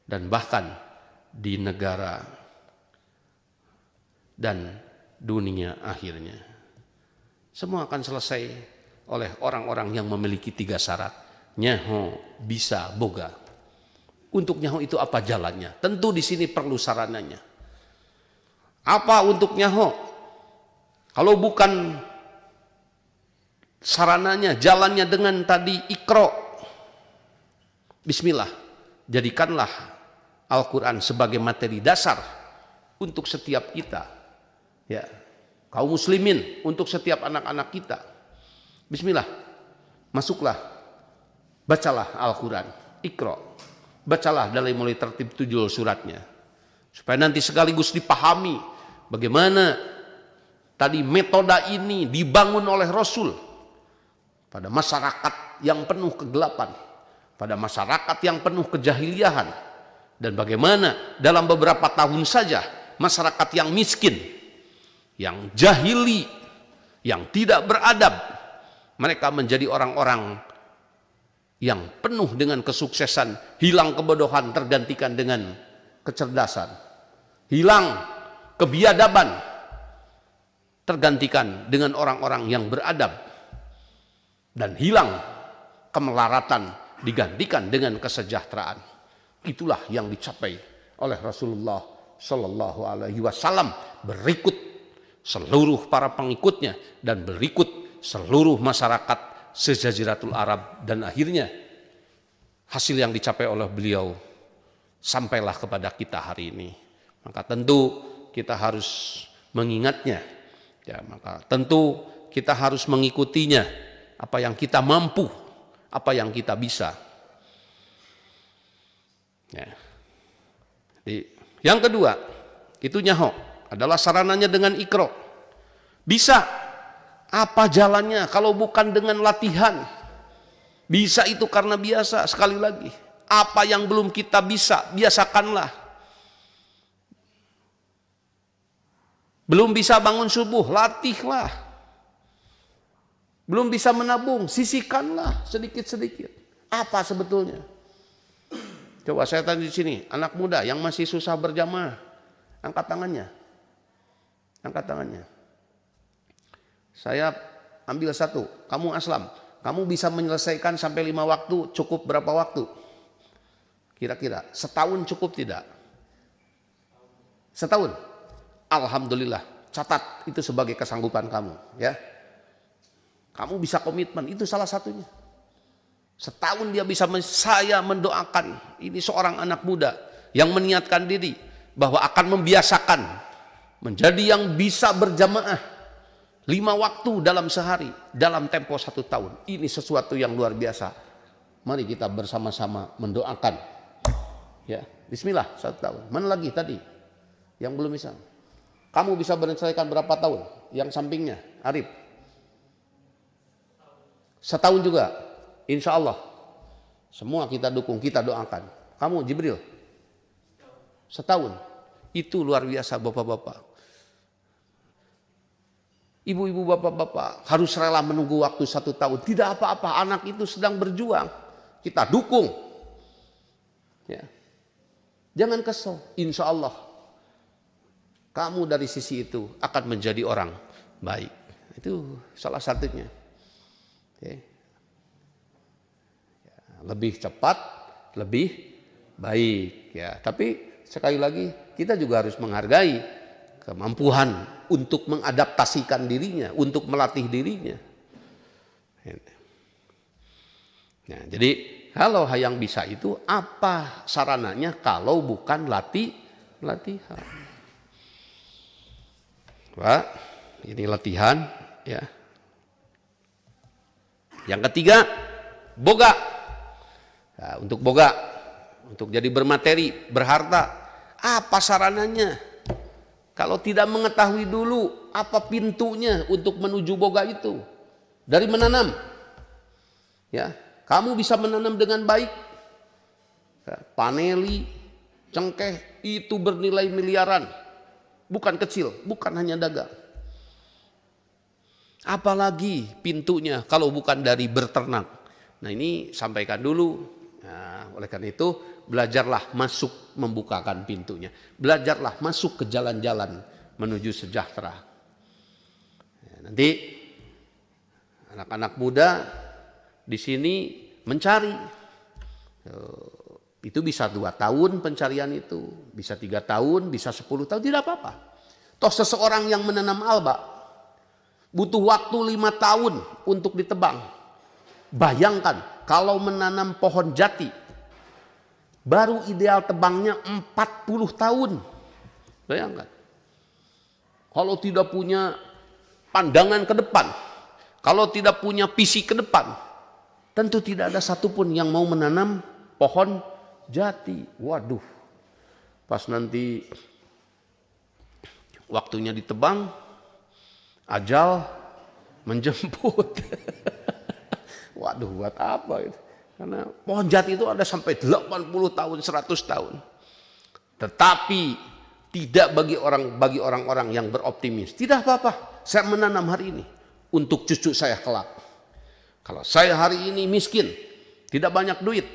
dan bahkan di negara dan dunia akhirnya. Semua akan selesai oleh orang-orang yang memiliki 3 syarat. Nyaho, bisa, boga. Untuk nyaho itu apa jalannya? Tentu di sini perlu sarananya. Apa untuk nyaho? Kalau bukan sarananya, jalannya dengan tadi Iqra. Bismillah. Jadikanlah Al-Quran sebagai materi dasar untuk setiap kita. Ya, kaum muslimin, untuk setiap anak-anak kita. Bismillah. Masuklah. Bacalah Al-Quran, Iqra. Bacalah dari mulai tertib 7 suratnya. Supaya nanti sekaligus dipahami bagaimana tadi metode ini dibangun oleh Rasul pada masyarakat yang penuh kegelapan, pada masyarakat yang penuh kejahiliahan, dan bagaimana dalam beberapa tahun saja masyarakat yang miskin, yang jahili, yang tidak beradab, mereka menjadi orang-orang yang penuh dengan kesuksesan, hilang kebodohan tergantikan dengan kecerdasan, hilang kebiadaban tergantikan dengan orang-orang yang beradab, dan hilang kemelaratan digantikan dengan kesejahteraan. Itulah yang dicapai oleh Rasulullah Shallallahu Alaihi Wasallam, berikut seluruh para pengikutnya dan berikut seluruh masyarakat sejaziratul Arab, dan akhirnya hasil yang dicapai oleh beliau sampailah kepada kita hari ini. Maka tentu kita harus mengingatnya, ya, maka tentu kita harus mengikutinya, apa yang kita mampu, apa yang kita bisa. Ya. Jadi, yang kedua itu nyaho adalah sarananya dengan Iqra. Bisa. Apa jalannya kalau bukan dengan latihan? Bisa itu karena biasa. Sekali lagi, apa yang belum kita bisa, biasakanlah. Belum bisa bangun subuh, latihlah. Belum bisa menabung, sisihkanlah sedikit-sedikit. Apa sebetulnya? Coba saya tanya di sini, anak muda yang masih susah berjamaah, angkat tangannya. Angkat tangannya. Saya ambil 1, kamu Aslam, kamu bisa menyelesaikan sampai 5 waktu, cukup berapa waktu? Kira-kira, setahun cukup tidak? Setahun? Alhamdulillah, catat itu sebagai kesanggupan kamu, ya. Kamu bisa komitmen, itu salah satunya. Setahun dia bisa, saya mendoakan, ini seorang anak muda yang meniatkan diri bahwa akan membiasakan menjadi yang bisa berjamaah 5 waktu dalam sehari, dalam tempo 1 tahun. Ini sesuatu yang luar biasa. Mari kita bersama-sama mendoakan. Ya, bismillah 1 tahun. Mana lagi tadi yang belum bisa? Kamu bisa menyelesaikan berapa tahun? Yang sampingnya, Arif. 1 tahun juga. Insya Allah. Semua kita dukung, kita doakan. Kamu Jibril. 1 tahun. Itu luar biasa bapak-bapak. Ibu-ibu, bapak-bapak harus rela menunggu waktu 1 tahun. Tidak apa-apa, anak itu sedang berjuang. Kita dukung. Ya. Jangan kesel, insya Allah kamu dari sisi itu akan menjadi orang baik. Itu salah satunya. Oke. Ya, lebih cepat, lebih baik. Ya, tapi sekali lagi kita juga harus menghargai kemampuan untuk mengadaptasikan dirinya, untuk melatih dirinya. Nah, jadi kalau yang bisa itu apa sarananya kalau bukan latihan? Pak, ini latihan ya. Yang ketiga, boga. Nah, untuk boga, untuk jadi bermateri, berharta, apa sarananya? Kalau tidak mengetahui dulu apa pintunya untuk menuju boga itu? Dari menanam. Ya, kamu bisa menanam dengan baik. Ya, paneli, cengkeh itu bernilai miliaran. Bukan kecil, bukan hanya dagang. Apalagi pintunya kalau bukan dari berternak. Nah, ini sampaikan dulu. Nah, oleh karena itu belajarlah masuk membukakan pintunya. Belajarlah masuk ke jalan-jalan menuju sejahtera. Ya, nanti anak-anak muda di sini mencari. Itu bisa 2 tahun pencarian itu, bisa 3 tahun, bisa 10 tahun, tidak apa-apa. Toh seseorang yang menanam alba butuh waktu 5 tahun untuk ditebang. Bayangkan kalau menanam pohon jati, baru ideal tebangnya 40 tahun. Bayangkan. Kalau tidak punya pandangan ke depan, kalau tidak punya visi ke depan, tentu tidak ada satupun yang mau menanam pohon jati. Waduh, pas nanti waktunya ditebang, ajal menjemput. Waduh, buat apa itu? Karena pohon jati itu ada sampai 80 tahun, 100 tahun. Tetapi tidak bagi orang-orang yang beroptimis. Tidak apa-apa, saya menanam hari ini untuk cucu saya kelak. Kalau saya hari ini miskin, tidak banyak duit,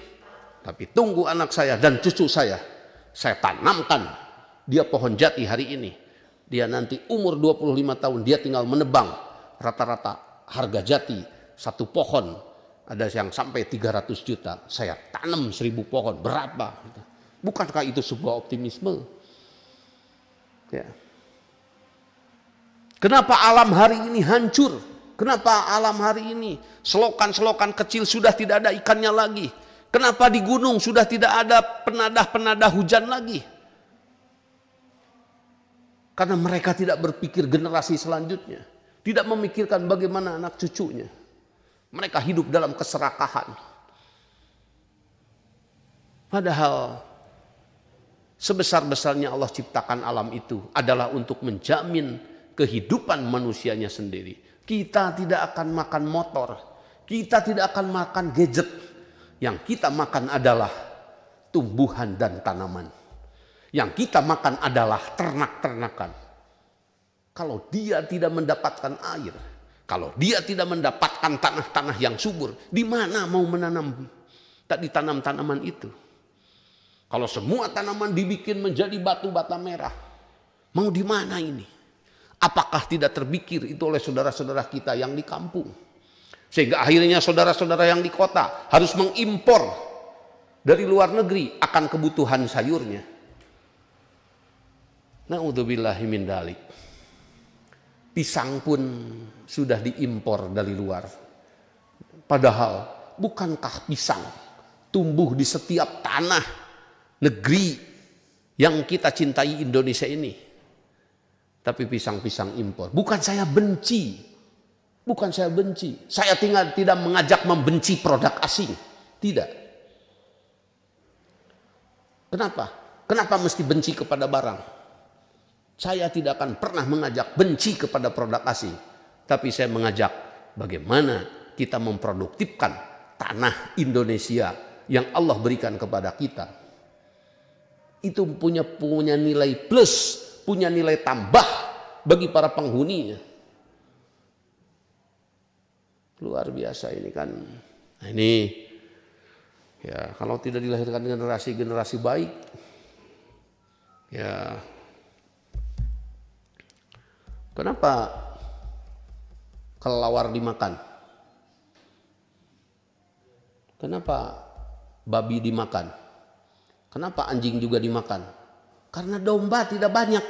tapi tunggu anak saya dan cucu saya tanamkan dia pohon jati hari ini. Dia nanti umur 25 tahun, dia tinggal menebang. Rata-rata harga jati satu pohon ada yang sampai 300 juta. Saya tanam 1000 pohon, berapa? Bukankah itu sebuah optimisme? Ya. Kenapa alam hari ini hancur? Kenapa alam hari ini selokan-selokan kecil sudah tidak ada ikannya lagi? Kenapa di gunung sudah tidak ada penadah-penadah hujan lagi? Karena mereka tidak berpikir generasi selanjutnya. Tidak memikirkan bagaimana anak cucunya. Mereka hidup dalam keserakahan. Padahal sebesar-besarnya Allah ciptakan alam itu adalah untuk menjamin kehidupan manusianya sendiri. Kita tidak akan makan motor. Kita tidak akan makan gadget. Yang kita makan adalah tumbuhan dan tanaman. Yang kita makan adalah ternak-ternakan. Kalau dia tidak mendapatkan air, kalau dia tidak mendapatkan tanah-tanah yang subur, di mana mau ditanam tanaman itu? Kalau semua tanaman dibikin menjadi batu bata merah, mau di mana ini? Apakah tidak terpikir itu oleh saudara-saudara kita yang di kampung? Sehingga akhirnya saudara-saudara yang di kota harus mengimpor dari luar negeri akan kebutuhan sayurnya. Na'udzubillahi min dzalik. Pisang pun sudah diimpor dari luar. Padahal bukankah pisang tumbuh di setiap tanah negeri yang kita cintai Indonesia ini? Tapi pisang-pisang impor. Bukan saya benci. Bukan saya benci. Saya tidak mengajak membenci produk asing. Tidak. Kenapa? Kenapa mesti benci kepada barang? Saya tidak akan pernah mengajak benci kepada produk asing. Tapi saya mengajak bagaimana kita memproduktifkan tanah Indonesia yang Allah berikan kepada kita. itu punya nilai plus, punya nilai tambah bagi para penghuninya. Luar biasa ini kan. Nah ini ya, kalau tidak dilahirkan generasi baik, ya kenapa kelelawar dimakan? Kenapa babi dimakan? Kenapa anjing juga dimakan? Karena domba tidak banyak.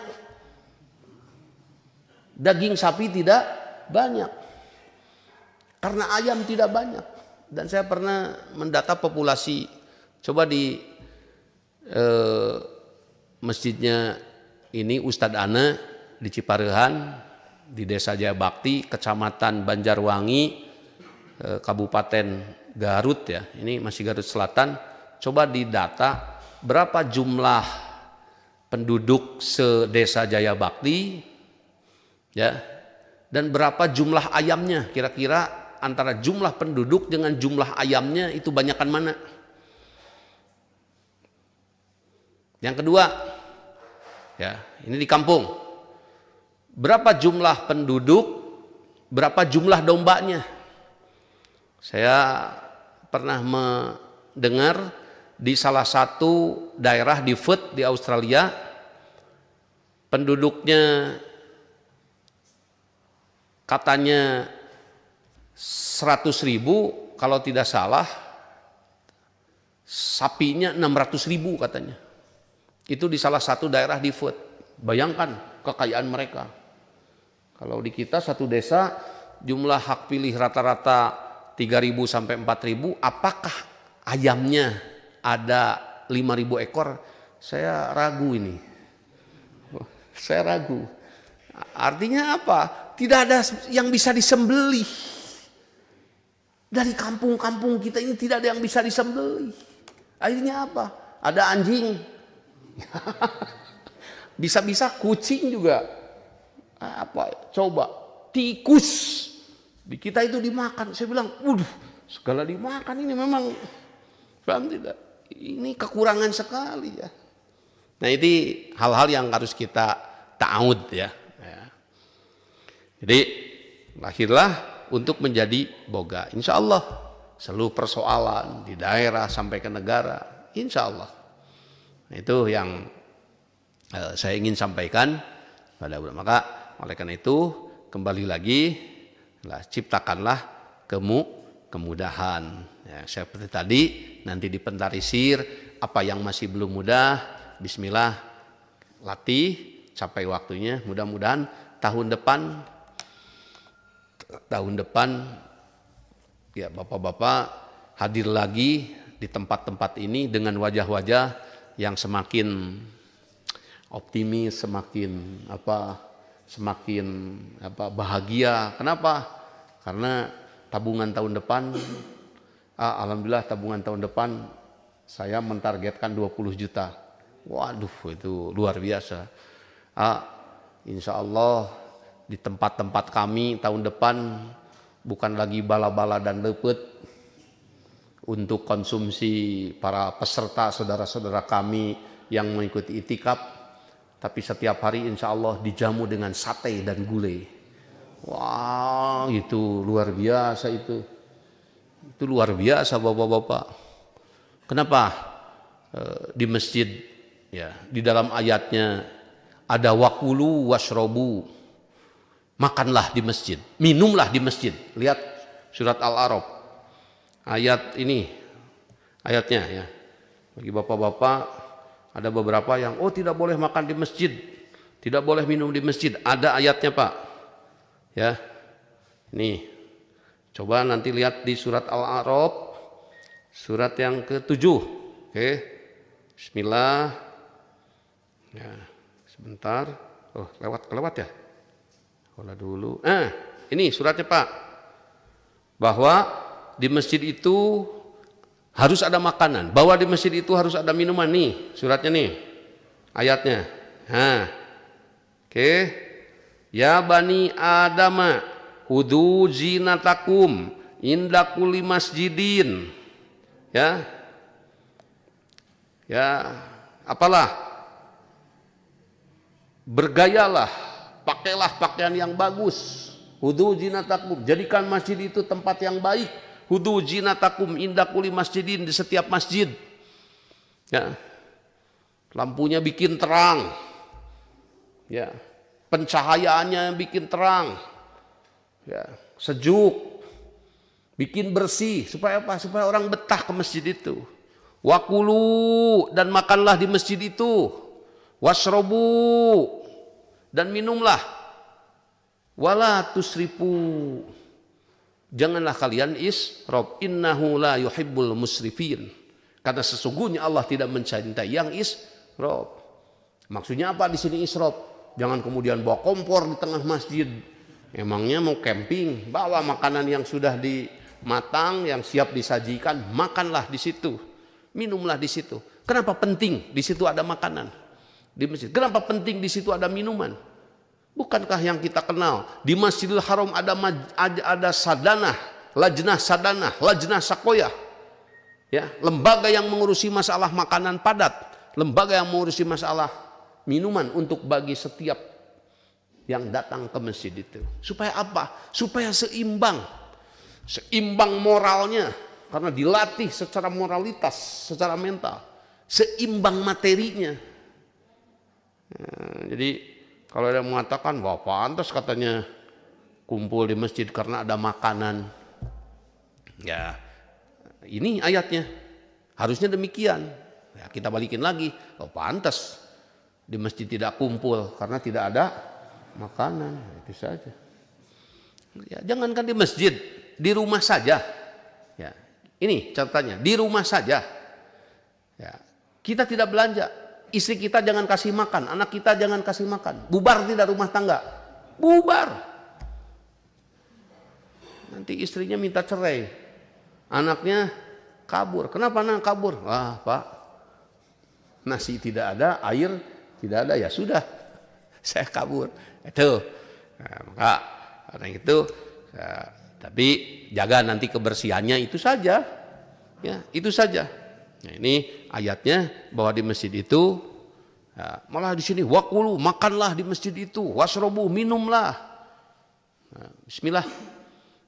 Daging sapi tidak banyak. Karena ayam tidak banyak. Dan saya pernah mendata populasi. Coba di masjidnya ini Ustadz Ana di Ciparehan, di Desa Jaya Bakti, Kecamatan Banjarwangi, Kabupaten Garut ya. Ini masih Garut Selatan. Coba didata berapa jumlah penduduk se-Desa Jaya Bakti ya. Dan berapa jumlah ayamnya, kira-kira antara jumlah penduduk dengan jumlah ayamnya itu banyakan mana? Yang kedua, ya, ini di kampung. Berapa jumlah penduduk, berapa jumlah dombanya? Saya pernah mendengar di salah satu daerah di Perth di Australia, penduduknya katanya 100.000, kalau tidak salah sapinya 600.000 katanya. Itu di salah satu daerah di Perth. Bayangkan kekayaan mereka. Kalau di kita satu desa jumlah hak pilih rata-rata 3.000 sampai 4.000, apakah ayamnya ada 5.000 ekor? Saya ragu ini. Saya ragu. Artinya apa? Tidak ada yang bisa disembelih. Dari kampung-kampung kita ini tidak ada yang bisa disembelih. Akhirnya apa? Ada anjing. Bisa-bisa kucing juga. Apa? Coba tikus. Di kita itu dimakan. Saya bilang, waduh, segala dimakan ini memang, paham tidak? Ini kekurangan sekali ya. Nah ini hal-hal yang harus kita ta'awud ya. Jadi lahirlah untuk menjadi boga. Insya Allah seluruh persoalan di daerah sampai ke negara, insya Allah. Nah, itu yang saya ingin sampaikan pada maka oleh karena itu kembali lagi ciptakanlah kemudahan. Ya, seperti tadi nanti dipentarisir apa yang masih belum mudah, bismillah latih, capai waktunya. Mudah-mudahan tahun depan ya bapak-bapak hadir lagi di tempat-tempat ini dengan wajah-wajah yang semakin optimis, semakin bahagia. Kenapa? Karena tabungan tahun depan, alhamdulillah tabungan tahun depan saya mentargetkan 20 juta. Waduh, itu luar biasa. Insya Allah di tempat-tempat kami tahun depan bukan lagi bala-bala dan lepet untuk konsumsi para peserta saudara-saudara kami yang mengikuti itikaf, tapi setiap hari insya Allah dijamu dengan sate dan gulai. Wah, itu luar biasa itu. Itu luar biasa bapak-bapak. Kenapa? Di masjid ya, di dalam ayatnya ada wakulu washrobu. Makanlah di masjid, minumlah di masjid. Lihat surat Al-A'raf. Ayat ini, ayatnya ya. Bagi bapak-bapak ada beberapa yang tidak boleh makan di masjid, tidak boleh minum di masjid. Ada ayatnya Pak. Ya. Nih. Coba nanti lihat di surat Al-A'raf surat yang ke-7. Oke. Bismillah. Ya, sebentar. Oh, kelewat ya. Olah dulu. Ini suratnya Pak. Bahwa di masjid itu harus ada makanan. Bahwa di masjid itu harus ada minuman. Nih suratnya nih. Ayatnya. Oke. Ya bani Adama hudu zinatakum inda kulli masjidin. Ya. apalah, bergayalah, pakailah pakaian yang bagus. Hudu zinatakum, jadikan masjid itu tempat yang baik. Hudu zinatakum inda kulli masjidin, di setiap masjid. Ya. Lampunya bikin terang. Ya. Pencahayaannya bikin terang. Ya, sejuk. Bikin bersih, supaya apa? Supaya orang betah ke masjid itu. Wakulu, dan makanlah di masjid itu. Wasrobu, dan minumlah. Wala tusrifu, janganlah kalian isrof. Innahu la yuhibbul musrifin, karena sesungguhnya Allah tidak mencintai yang isrof. Maksudnya apa di sini isrof? Jangan kemudian bawa kompor di tengah masjid. Emangnya mau camping? Bawa makanan yang sudah dimatang, yang siap disajikan, makanlah di situ, minumlah di situ. Kenapa penting di situ ada makanan di masjid? Kenapa penting di situ ada minuman? Bukankah yang kita kenal di Masjidil Haram ada sadanah, lajnah sakoyah, ya, lembaga yang mengurusi masalah makanan padat, lembaga yang mengurusi masalah minuman untuk bagi setiap yang datang ke masjid itu. Supaya apa? Supaya seimbang moralnya, karena dilatih secara moralitas, secara mental, seimbang materinya. Nah, jadi kalau ada yang mengatakan, wah pantas katanya kumpul di masjid karena ada makanan. Ya, ini ayatnya. Harusnya demikian. Ya, kita balikin lagi, oh pantas di masjid tidak kumpul karena tidak ada makanan. Itu saja. Ya, jangankan di masjid, di rumah saja. Ya, ini catatannya, di rumah saja. Ya, kita tidak belanja. Istri kita jangan kasih makan, anak kita jangan kasih makan. Bubar tidak rumah tangga? Bubar. Nanti istrinya minta cerai. Anaknya kabur. Kenapa anak kabur? Wah Pak, nasi tidak ada, air tidak ada, ya sudah, saya kabur. Itu. Nah, maka karena itu, ya, tapi jaga nanti kebersihannya, itu saja. Ya, itu saja. Nah, ini ayatnya bahwa di masjid itu, ya, malah di sini wakulu, makanlah di masjid itu, wasrobu, minumlah. Nah, bismillah.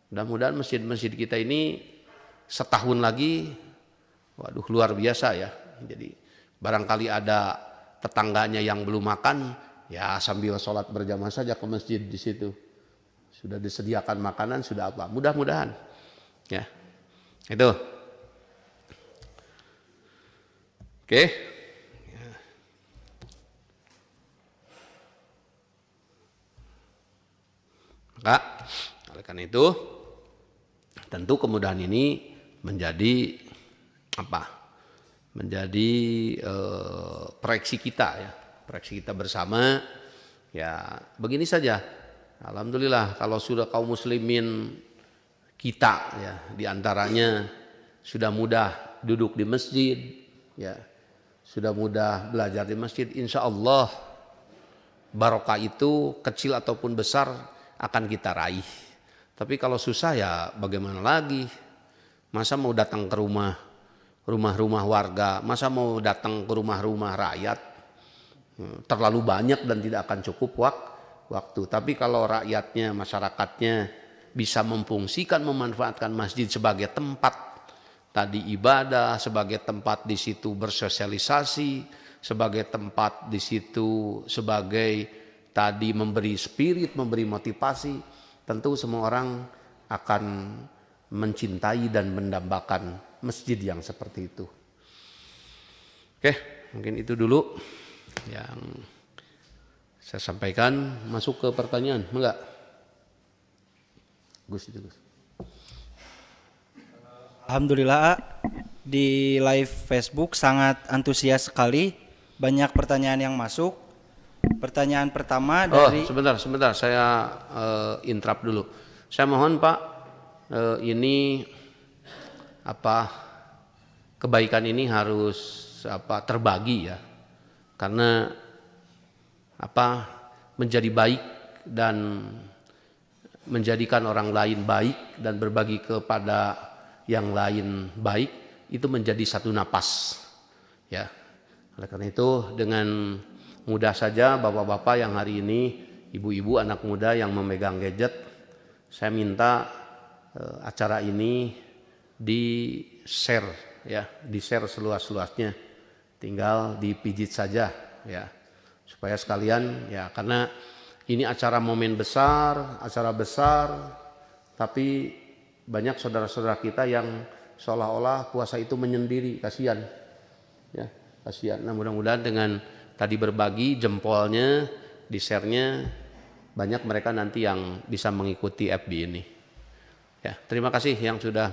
Mudah-mudahan masjid-masjid kita ini setahun lagi, waduh luar biasa ya. Jadi barangkali ada tetangganya yang belum makan, ya sambil sholat berjamaah saja ke masjid di situ. Sudah disediakan makanan, sudah apa? Mudah-mudahan. Ya, itu. Oke, maka oleh karena itu tentu kemudahan ini menjadi apa? Menjadi proyeksi kita ya, proyeksi kita bersama. Ya begini saja. Alhamdulillah kalau sudah kaum muslimin kita ya diantaranya sudah mudah duduk di masjid, ya. Sudah mudah belajar di masjid, insya Allah barokah itu kecil ataupun besar akan kita raih. Tapi kalau susah ya bagaimana lagi? Masa mau datang ke rumah-rumah warga, masa mau datang ke rumah-rumah rakyat? Terlalu banyak dan tidak akan cukup waktu. Tapi kalau rakyatnya, masyarakatnya bisa memfungsikan, memanfaatkan masjid sebagai tempat tadi ibadah, sebagai tempat di situ bersosialisasi, sebagai tempat di situ sebagai tadi memberi spirit, memberi motivasi, tentu semua orang akan mencintai dan mendambakan masjid yang seperti itu. Oke, mungkin itu dulu yang saya sampaikan. Masuk ke pertanyaan, enggak? Gus. Alhamdulillah, di live Facebook sangat antusias sekali, banyak pertanyaan yang masuk. Pertanyaan pertama dari... Sebentar, saya interrupt dulu. Saya mohon Pak, ini apa kebaikan ini harus terbagi ya, karena menjadi baik dan menjadikan orang lain baik dan berbagi kepada yang lain baik itu menjadi satu napas ya. Oleh karena itu dengan mudah saja bapak-bapak yang hari ini, ibu-ibu, anak muda yang memegang gadget, saya minta acara ini di-share ya, di-share seluas-luasnya. Tinggal dipijit saja ya. Supaya sekalian ya, karena ini acara momen besar, acara besar, tapi banyak saudara-saudara kita yang seolah-olah puasa itu menyendiri, kasihan. Ya, kasihan. Nah, mudah-mudahan dengan tadi berbagi jempolnya, di-share-nya, banyak mereka nanti yang bisa mengikuti FB ini. Ya, terima kasih yang sudah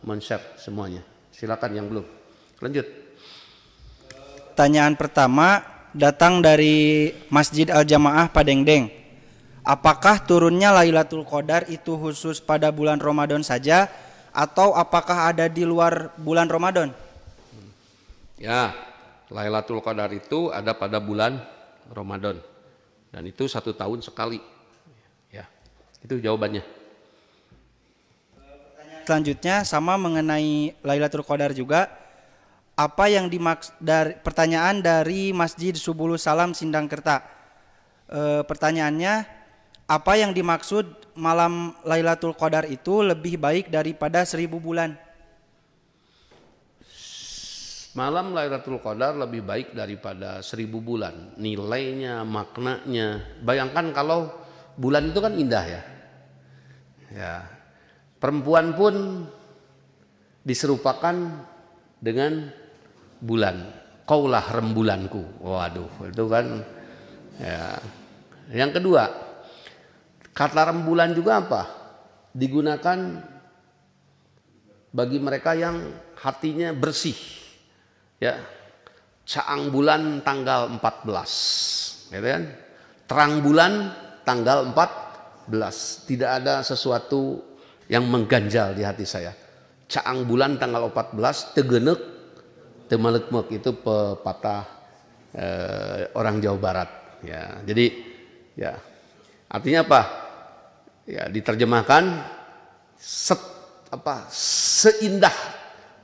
men-share semuanya. Silakan yang belum. Lanjut. Pertanyaan pertama datang dari Masjid Al-Jamaah Padengdeng. Apakah turunnya Lailatul Qadar itu khusus pada bulan Ramadan saja atau apakah ada di luar bulan Ramadan? Ya, Lailatul Qadar itu ada pada bulan Ramadan dan itu 1 tahun sekali. Ya, itu jawabannya. Selanjutnya sama mengenai Lailatul Qadar juga. Apa yang dari pertanyaan dari Masjid Subulus Salam Sindangkerta. Pertanyaannya, apa yang dimaksud malam Lailatul Qadar itu lebih baik daripada 1000 bulan? Malam Lailatul Qadar lebih baik daripada 1000 bulan. Nilainya, maknanya. Bayangkan kalau bulan itu kan indah ya. Ya. Perempuan pun diserupakan dengan bulan. Kaulah rembulanku. Waduh, itu kan ya. Yang kedua, kata rembulan juga apa? Digunakan bagi mereka yang hatinya bersih. Ya, caang bulan tanggal 14, gitu kan? Terang bulan tanggal 14. Tidak ada sesuatu yang mengganjal di hati saya. Caang bulan tanggal 14 tegenek temalekmek, itu pepatah orang Jawa Barat. Ya, jadi ya artinya apa? Ya diterjemahkan seindah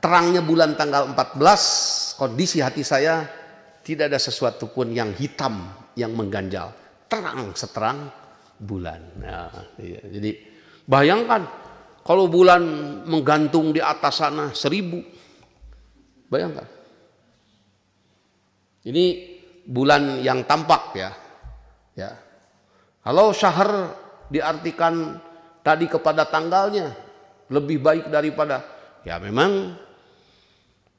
terangnya bulan tanggal 14. Kondisi hati saya tidak ada sesuatu pun yang hitam yang mengganjal, terang seterang bulan. Nah, iya. Jadi bayangkan kalau bulan menggantung di atas sana 1000, bayangkan. Ini bulan yang tampak ya. Ya. Kalau syahr diartikan tadi kepada tanggalnya lebih baik daripada, ya memang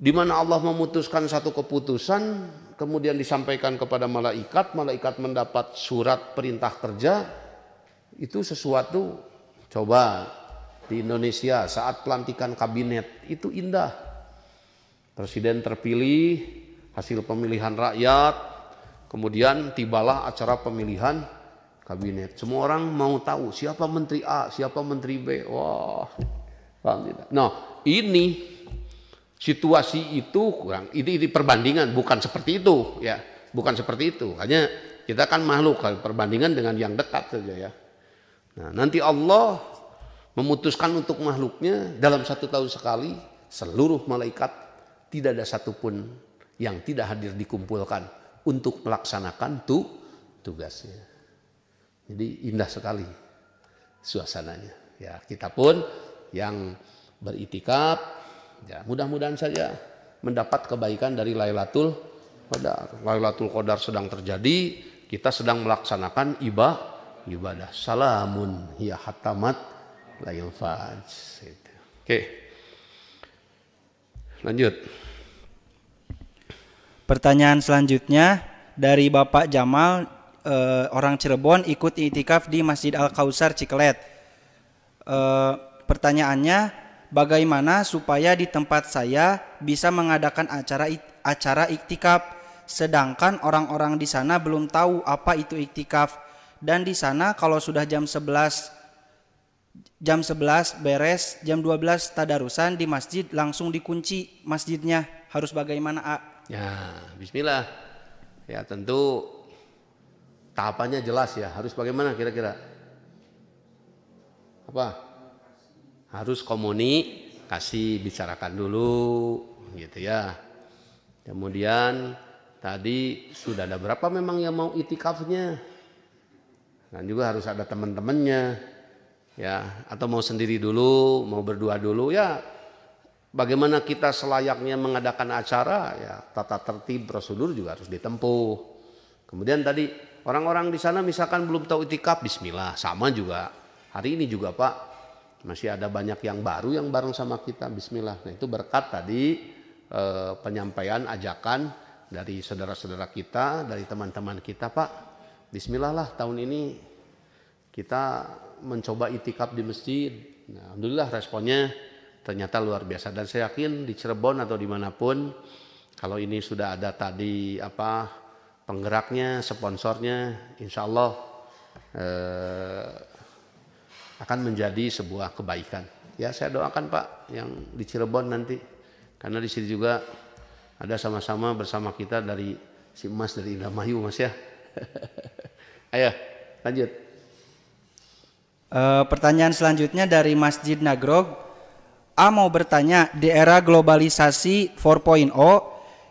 di mana Allah memutuskan satu keputusan, kemudian disampaikan kepada malaikat, malaikat mendapat surat perintah kerja, itu sesuatu. Coba di Indonesia saat pelantikan kabinet itu indah. Presiden terpilih, hasil pemilihan rakyat, kemudian tibalah acara pemilihan kabinet. Semua orang mau tahu siapa menteri A, siapa menteri B. Wah, paham tidak? Nah, ini situasi itu kurang, ini perbandingan, bukan seperti itu ya, bukan seperti itu. Hanya kita kan makhluk, perbandingan dengan yang dekat saja ya. Nah, nanti Allah memutuskan untuk makhluknya dalam 1 tahun sekali, seluruh malaikat tidak ada satupun yang tidak hadir dikumpulkan untuk melaksanakan tugasnya. Jadi indah sekali suasananya. Ya, kita pun yang beritikaf, ya, mudah-mudahan saja mendapat kebaikan dari Lailatul Qadar. Lailatul Qadar sedang terjadi, kita sedang melaksanakan ibadah. Salamun hiya hatamat lail fajr. Oke. Lanjut. Pertanyaan selanjutnya dari Bapak Jamal, orang Cirebon, ikut iktikaf di Masjid Al-Kausar Ciklet. Pertanyaannya, bagaimana supaya di tempat saya bisa mengadakan acara iktikaf, sedangkan orang-orang di sana belum tahu apa itu iktikaf, dan di sana kalau sudah jam 11 beres, jam 12 tadarusan di masjid langsung dikunci masjidnya. Harus bagaimana, A? Ya, bismillah. Ya, tentu tahapannya jelas ya. Harus bagaimana kira-kira? Apa? Harus komunikasi, bicarakan dulu gitu ya. Kemudian tadi sudah ada berapa memang yang mau itikafnya? Dan juga harus ada teman-temannya, ya, atau mau sendiri dulu, mau berdua dulu, ya. Bagaimana kita selayaknya mengadakan acara, ya, tata tertib prosedur juga harus ditempuh. Kemudian tadi orang-orang di sana misalkan belum tahu itikaf, bismillah, sama juga. Hari ini juga Pak, masih ada banyak yang baru yang bareng sama kita, bismillah. Nah itu berkat tadi penyampaian ajakan dari saudara-saudara kita, dari teman-teman kita, Pak. Bismillah lah tahun ini kita mencoba itikaf di masjid. Nah, alhamdulillah responnya ternyata luar biasa, dan saya yakin di Cirebon atau dimanapun kalau ini sudah ada tadi penggeraknya, sponsornya, insya Allah akan menjadi sebuah kebaikan. Ya saya doakan Pak yang di Cirebon nanti, karena di sini juga ada sama-sama bersama kita dari si Mas dari Indramayu Mas ya. Ayo lanjut. Pertanyaan selanjutnya dari Masjid Nagrog. A mau bertanya, di era globalisasi 4.0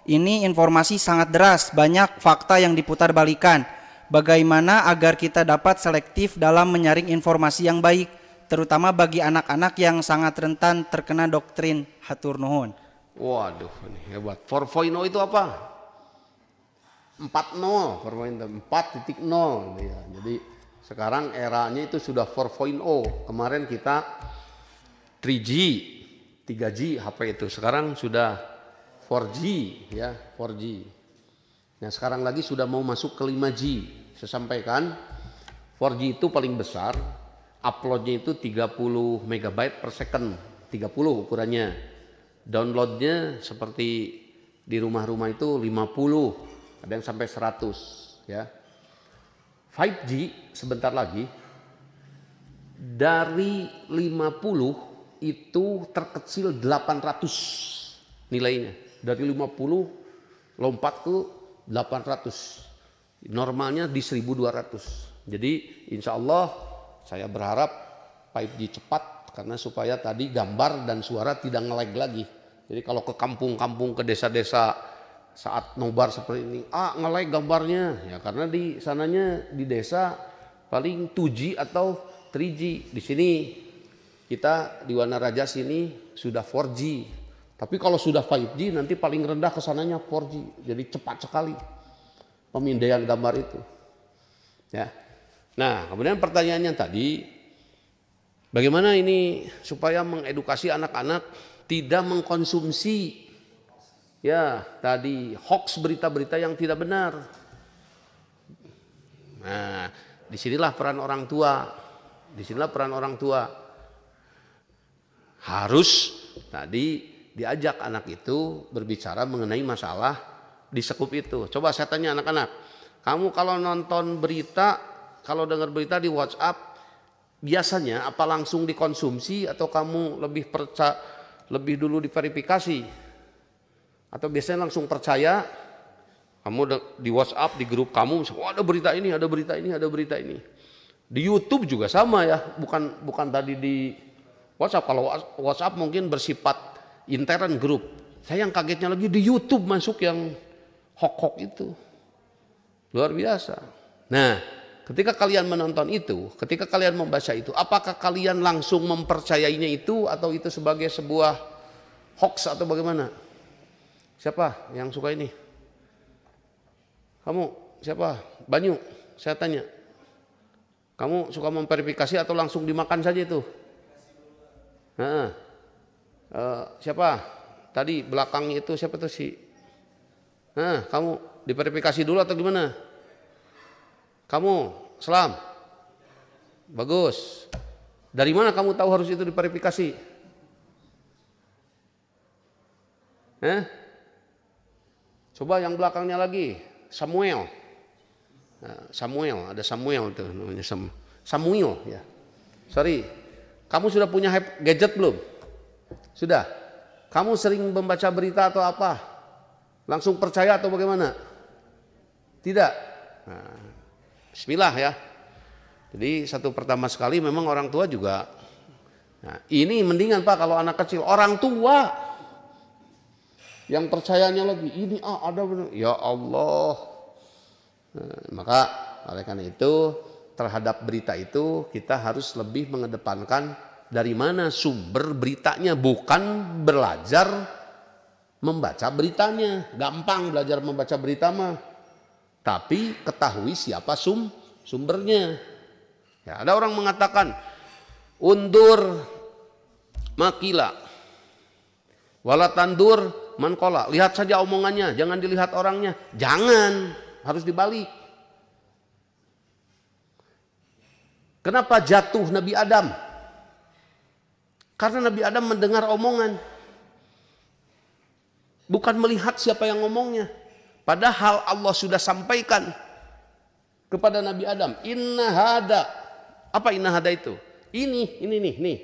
ini informasi sangat deras, banyak fakta yang diputar balikan. Bagaimana agar kita dapat selektif dalam menyaring informasi yang baik, terutama bagi anak-anak yang sangat rentan terkena doktrin hatur nuhun. Waduh, ini hebat. 4.0 itu apa? 4.0, 4.0 ya. Jadi sekarang eranya itu sudah 4.0. Kemarin kita 3G HP itu, sekarang sudah 4G ya, 4G. Nah sekarang lagi sudah mau masuk ke 5G. Saya sampaikan 4G itu paling besar, uploadnya itu 30 MB per second, 30 ukurannya. Downloadnya seperti di rumah-rumah itu 50, ada yang sampai 100 ya. 5G sebentar lagi dari 50 itu terkecil 800 nilainya, dari 50 lompat ke 800, normalnya di 1200. Jadi insya Allah saya berharap 5G cepat, karena supaya tadi gambar dan suara tidak nge-lag lagi. Jadi kalau ke kampung-kampung, ke desa-desa saat nobar seperti ini, nge-lag gambarnya ya, karena di sananya di desa paling 2G atau 3G. Di sini kita di Wanaraja sini sudah 4G, tapi kalau sudah 5G nanti paling rendah kesananya 4G, jadi cepat sekali pemindaian gambar itu. Ya. Nah, kemudian pertanyaannya tadi, bagaimana ini supaya mengedukasi anak-anak tidak mengkonsumsi ya tadi hoax, berita-berita yang tidak benar. Nah, disinilah peran orang tua, harus tadi diajak anak itu berbicara mengenai masalah di sekup itu. Coba saya tanya anak-anak, kamu kalau nonton berita, kalau dengar berita di WhatsApp, biasanya apa langsung dikonsumsi atau kamu lebih dulu diverifikasi? Atau biasanya langsung percaya, kamu di WhatsApp, di grup kamu, ada berita ini, ada berita ini, ada berita ini. Di YouTube juga sama ya, bukan tadi di WhatsApp. Kalau WhatsApp mungkin bersifat intern grup. Saya yang kagetnya lagi di YouTube masuk yang hoax itu. Luar biasa. Nah, ketika kalian menonton itu, ketika kalian membaca itu, apakah kalian langsung mempercayainya itu atau itu sebagai sebuah hoax atau bagaimana? Siapa yang suka ini? Kamu siapa? Banyu, saya tanya. Kamu suka memverifikasi atau langsung dimakan saja itu? Siapa? Tadi belakangnya itu siapa tuh si? Kamu diverifikasi dulu atau gimana? Kamu, Selam. Bagus. Dari mana kamu tahu harus itu diverifikasi? Coba yang belakangnya lagi, Samuel. Samuel, ada Samuel itu namanya Samuel ya. Sorry. Kamu sudah punya gadget belum? Sudah. Kamu sering membaca berita atau apa? Langsung percaya atau bagaimana? Tidak. Nah, bismillah ya. Jadi satu pertama sekali memang orang tua juga. Nah, ini mendingan Pak kalau anak kecil. Orang tua Yang percayanya lagi, ini ada benar. Ya Allah. Nah, maka oleh karena itu terhadap berita itu kita harus lebih mengedepankan dari mana sumber beritanya, bukan belajar membaca beritanya. Gampang belajar membaca berita mah, tapi ketahui siapa sumbernya. Ya, ada orang mengatakan undur makila wala tandur mankola. Lihat saja omongannya, jangan dilihat orangnya. Jangan, harus dibalik. Kenapa jatuh Nabi Adam? Karena Nabi Adam mendengar omongan, bukan melihat siapa yang ngomongnya. Padahal Allah sudah sampaikan kepada Nabi Adam, inna hada. Apa inna hada itu? Ini nih.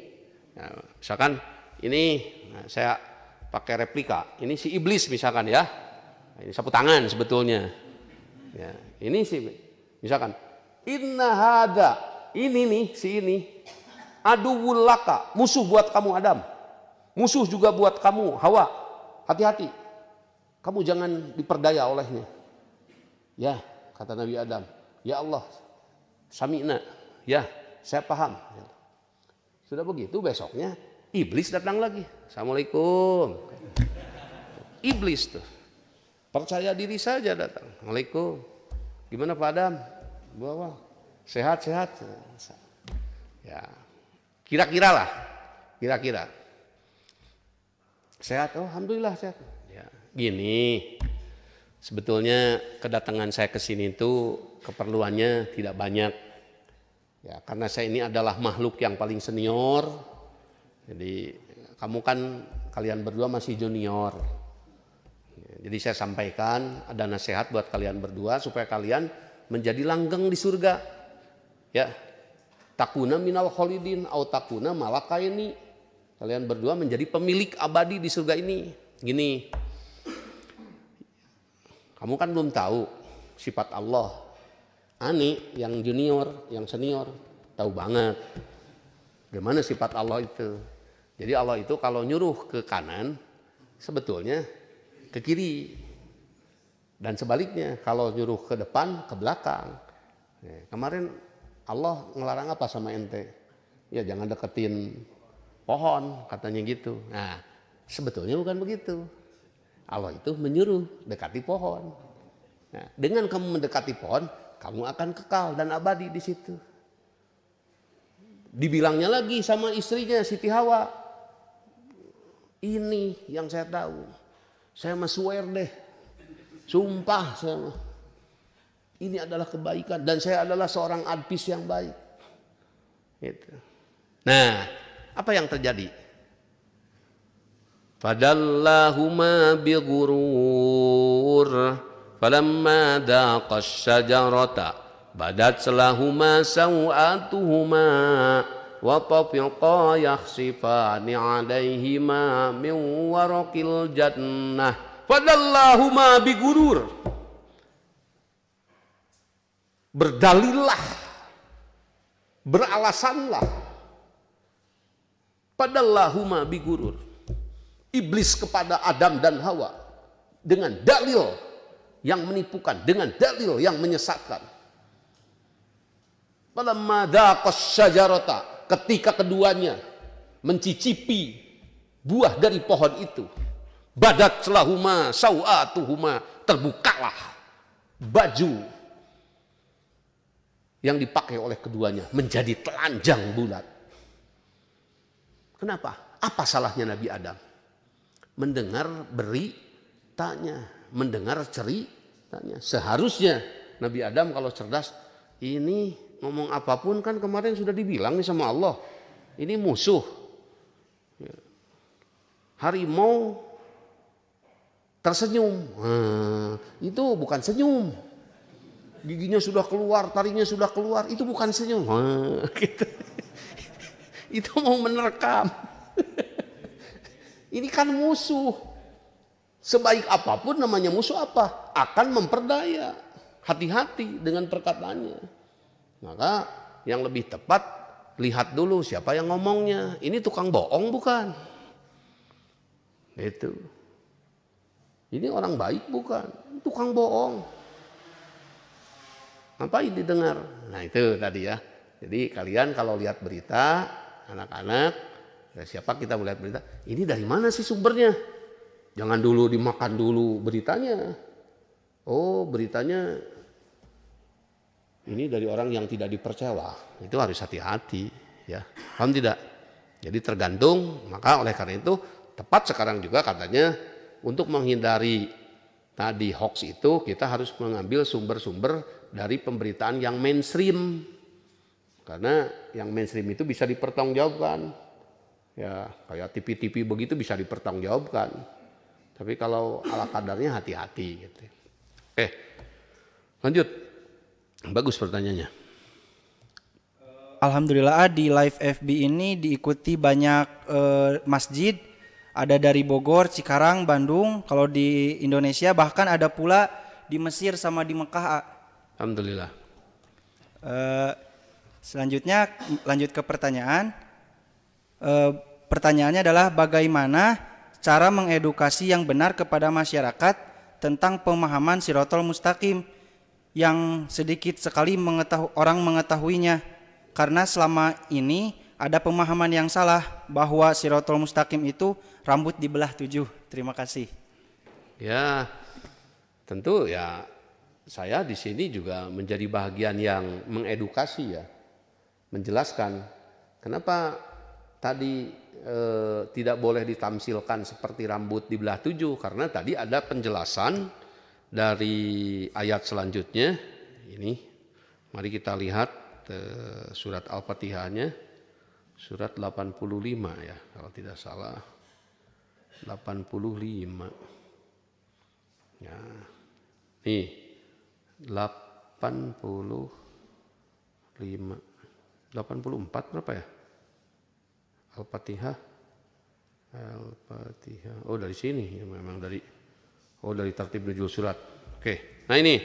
Nah, misalkan ini, saya pakai replika. Ini si iblis misalkan ya. Ini sapu tangan sebetulnya. Ya, ini sih misalkan inna hada. Ini nih si ini. Aduwwul laka, musuh buat kamu Adam. Musuh juga buat kamu Hawa. Hati-hati. Kamu jangan diperdaya olehnya. Ya, kata Nabi Adam. Ya Allah, sami'na. Ya, saya paham. Sudah begitu besoknya iblis datang lagi. Assalamualaikum. Iblis tuh. Percaya diri saja datang. Assalamualaikum. Gimana Pak Adam? Bawa. Sehat. Ya. Kira-kira lah. Kira-kira. Sehat. Oh, alhamdulillah sehat. Ya, gini. Sebetulnya kedatangan saya ke sini itu keperluannya tidak banyak. Ya, karena saya ini adalah makhluk yang paling senior. Jadi kamu kan kalian berdua masih junior. Ya, jadi saya sampaikan ada nasihat buat kalian berdua supaya kalian menjadi langgeng di surga. Ya, takuna minal kholidin au takuna malakaini. Kalian berdua menjadi pemilik abadi di surga ini. Gini, kamu kan belum tahu sifat Allah. Ani yang junior, yang senior tahu banget gimana sifat Allah itu. Jadi Allah itu kalau nyuruh ke kanan sebetulnya ke kiri, dan sebaliknya kalau nyuruh ke depan ke belakang. Kemarin Allah ngelarang apa sama ente? Ya jangan deketin pohon, katanya gitu. Nah, sebetulnya bukan begitu. Allah itu menyuruh dekati pohon. Nah, dengan kamu mendekati pohon, kamu akan kekal dan abadi di situ. Dibilangnya lagi sama istrinya Siti Hawa, ini yang saya tahu. Saya mah swear deh, sumpah saya mah. Ini adalah kebaikan dan saya adalah seorang advis yang baik. Gitu. Nah, apa yang terjadi? Fadallahuma bighurur falamma daqas syajarata badat lahuma sawatuhuma wa tafiqa yakhsifani alaihima min waraqil jannah fadallahuma bighurur. Berdalillah, beralasanlah. Padallahuma bigurur. Iblis kepada Adam dan Hawa dengan dalil yang menipukan, dengan dalil yang menyesatkan. Falamma daqas syajarata, ketika keduanya mencicipi buah dari pohon itu, badat lahuma sawatuhuma, terbukalah baju yang dipakai oleh keduanya menjadi telanjang bulat. Kenapa? Apa salahnya Nabi Adam? Mendengar beritanya, mendengar ceritanya. Seharusnya Nabi Adam kalau cerdas, ini ngomong apapun kan kemarin sudah dibilang nih sama Allah. Ini musuh. Harimau tersenyum. Itu bukan senyum. Giginya sudah keluar, taringnya sudah keluar, itu bukan senyum. Gitu. Itu mau menerkam. Ini kan musuh. Sebaik apapun namanya musuh apa? Akan memperdaya. Hati-hati dengan perkataannya. Maka yang lebih tepat, lihat dulu siapa yang ngomongnya. Ini tukang bohong bukan? Itu. Ini orang baik bukan, tukang bohong. Ngapain didengar? Nah itu tadi ya. Jadi kalian kalau lihat berita, anak-anak, siapa kita melihat berita, ini dari mana sih sumbernya? Jangan dulu dimakan dulu beritanya. Oh beritanya ini dari orang yang tidak dipercaya. Itu harus hati-hati ya. Paham tidak? Jadi tergantung, maka oleh karena itu tepat sekarang juga katanya untuk menghindari tadi hoax itu kita harus mengambil sumber-sumber dari pemberitaan yang mainstream. Karena yang mainstream itu bisa dipertanggungjawabkan. Ya, kayak TV-TV begitu bisa dipertanggungjawabkan. Tapi kalau ala kadarnya hati-hati gitu. Lanjut. Bagus pertanyaannya. Alhamdulillah di live FB ini diikuti banyak masjid. Ada dari Bogor, Cikarang, Bandung. Kalau di Indonesia bahkan ada pula di Mesir sama di Mekah. Alhamdulillah. Selanjutnya lanjut ke pertanyaan. Pertanyaannya adalah bagaimana cara mengedukasi yang benar kepada masyarakat tentang pemahaman Shirathul Mustaqim yang sedikit sekali orang mengetahuinya. Karena selama ini ada pemahaman yang salah bahwa Shirathul Mustaqim itu rambut dibelah 7. Terima kasih. Ya, tentu ya saya di sini juga menjadi bagian yang mengedukasi ya, menjelaskan kenapa tadi tidak boleh ditamsilkan seperti rambut dibelah 7 karena tadi ada penjelasan dari ayat selanjutnya. Ini mari kita lihat surat Al-Fatihahnya, surat 85 ya kalau tidak salah. 85. Ya. Nih 85. 84 berapa ya? Al-Fatihah. Oh dari sini ya, memang dari tertib nuzul surat. Oke. Nah ini.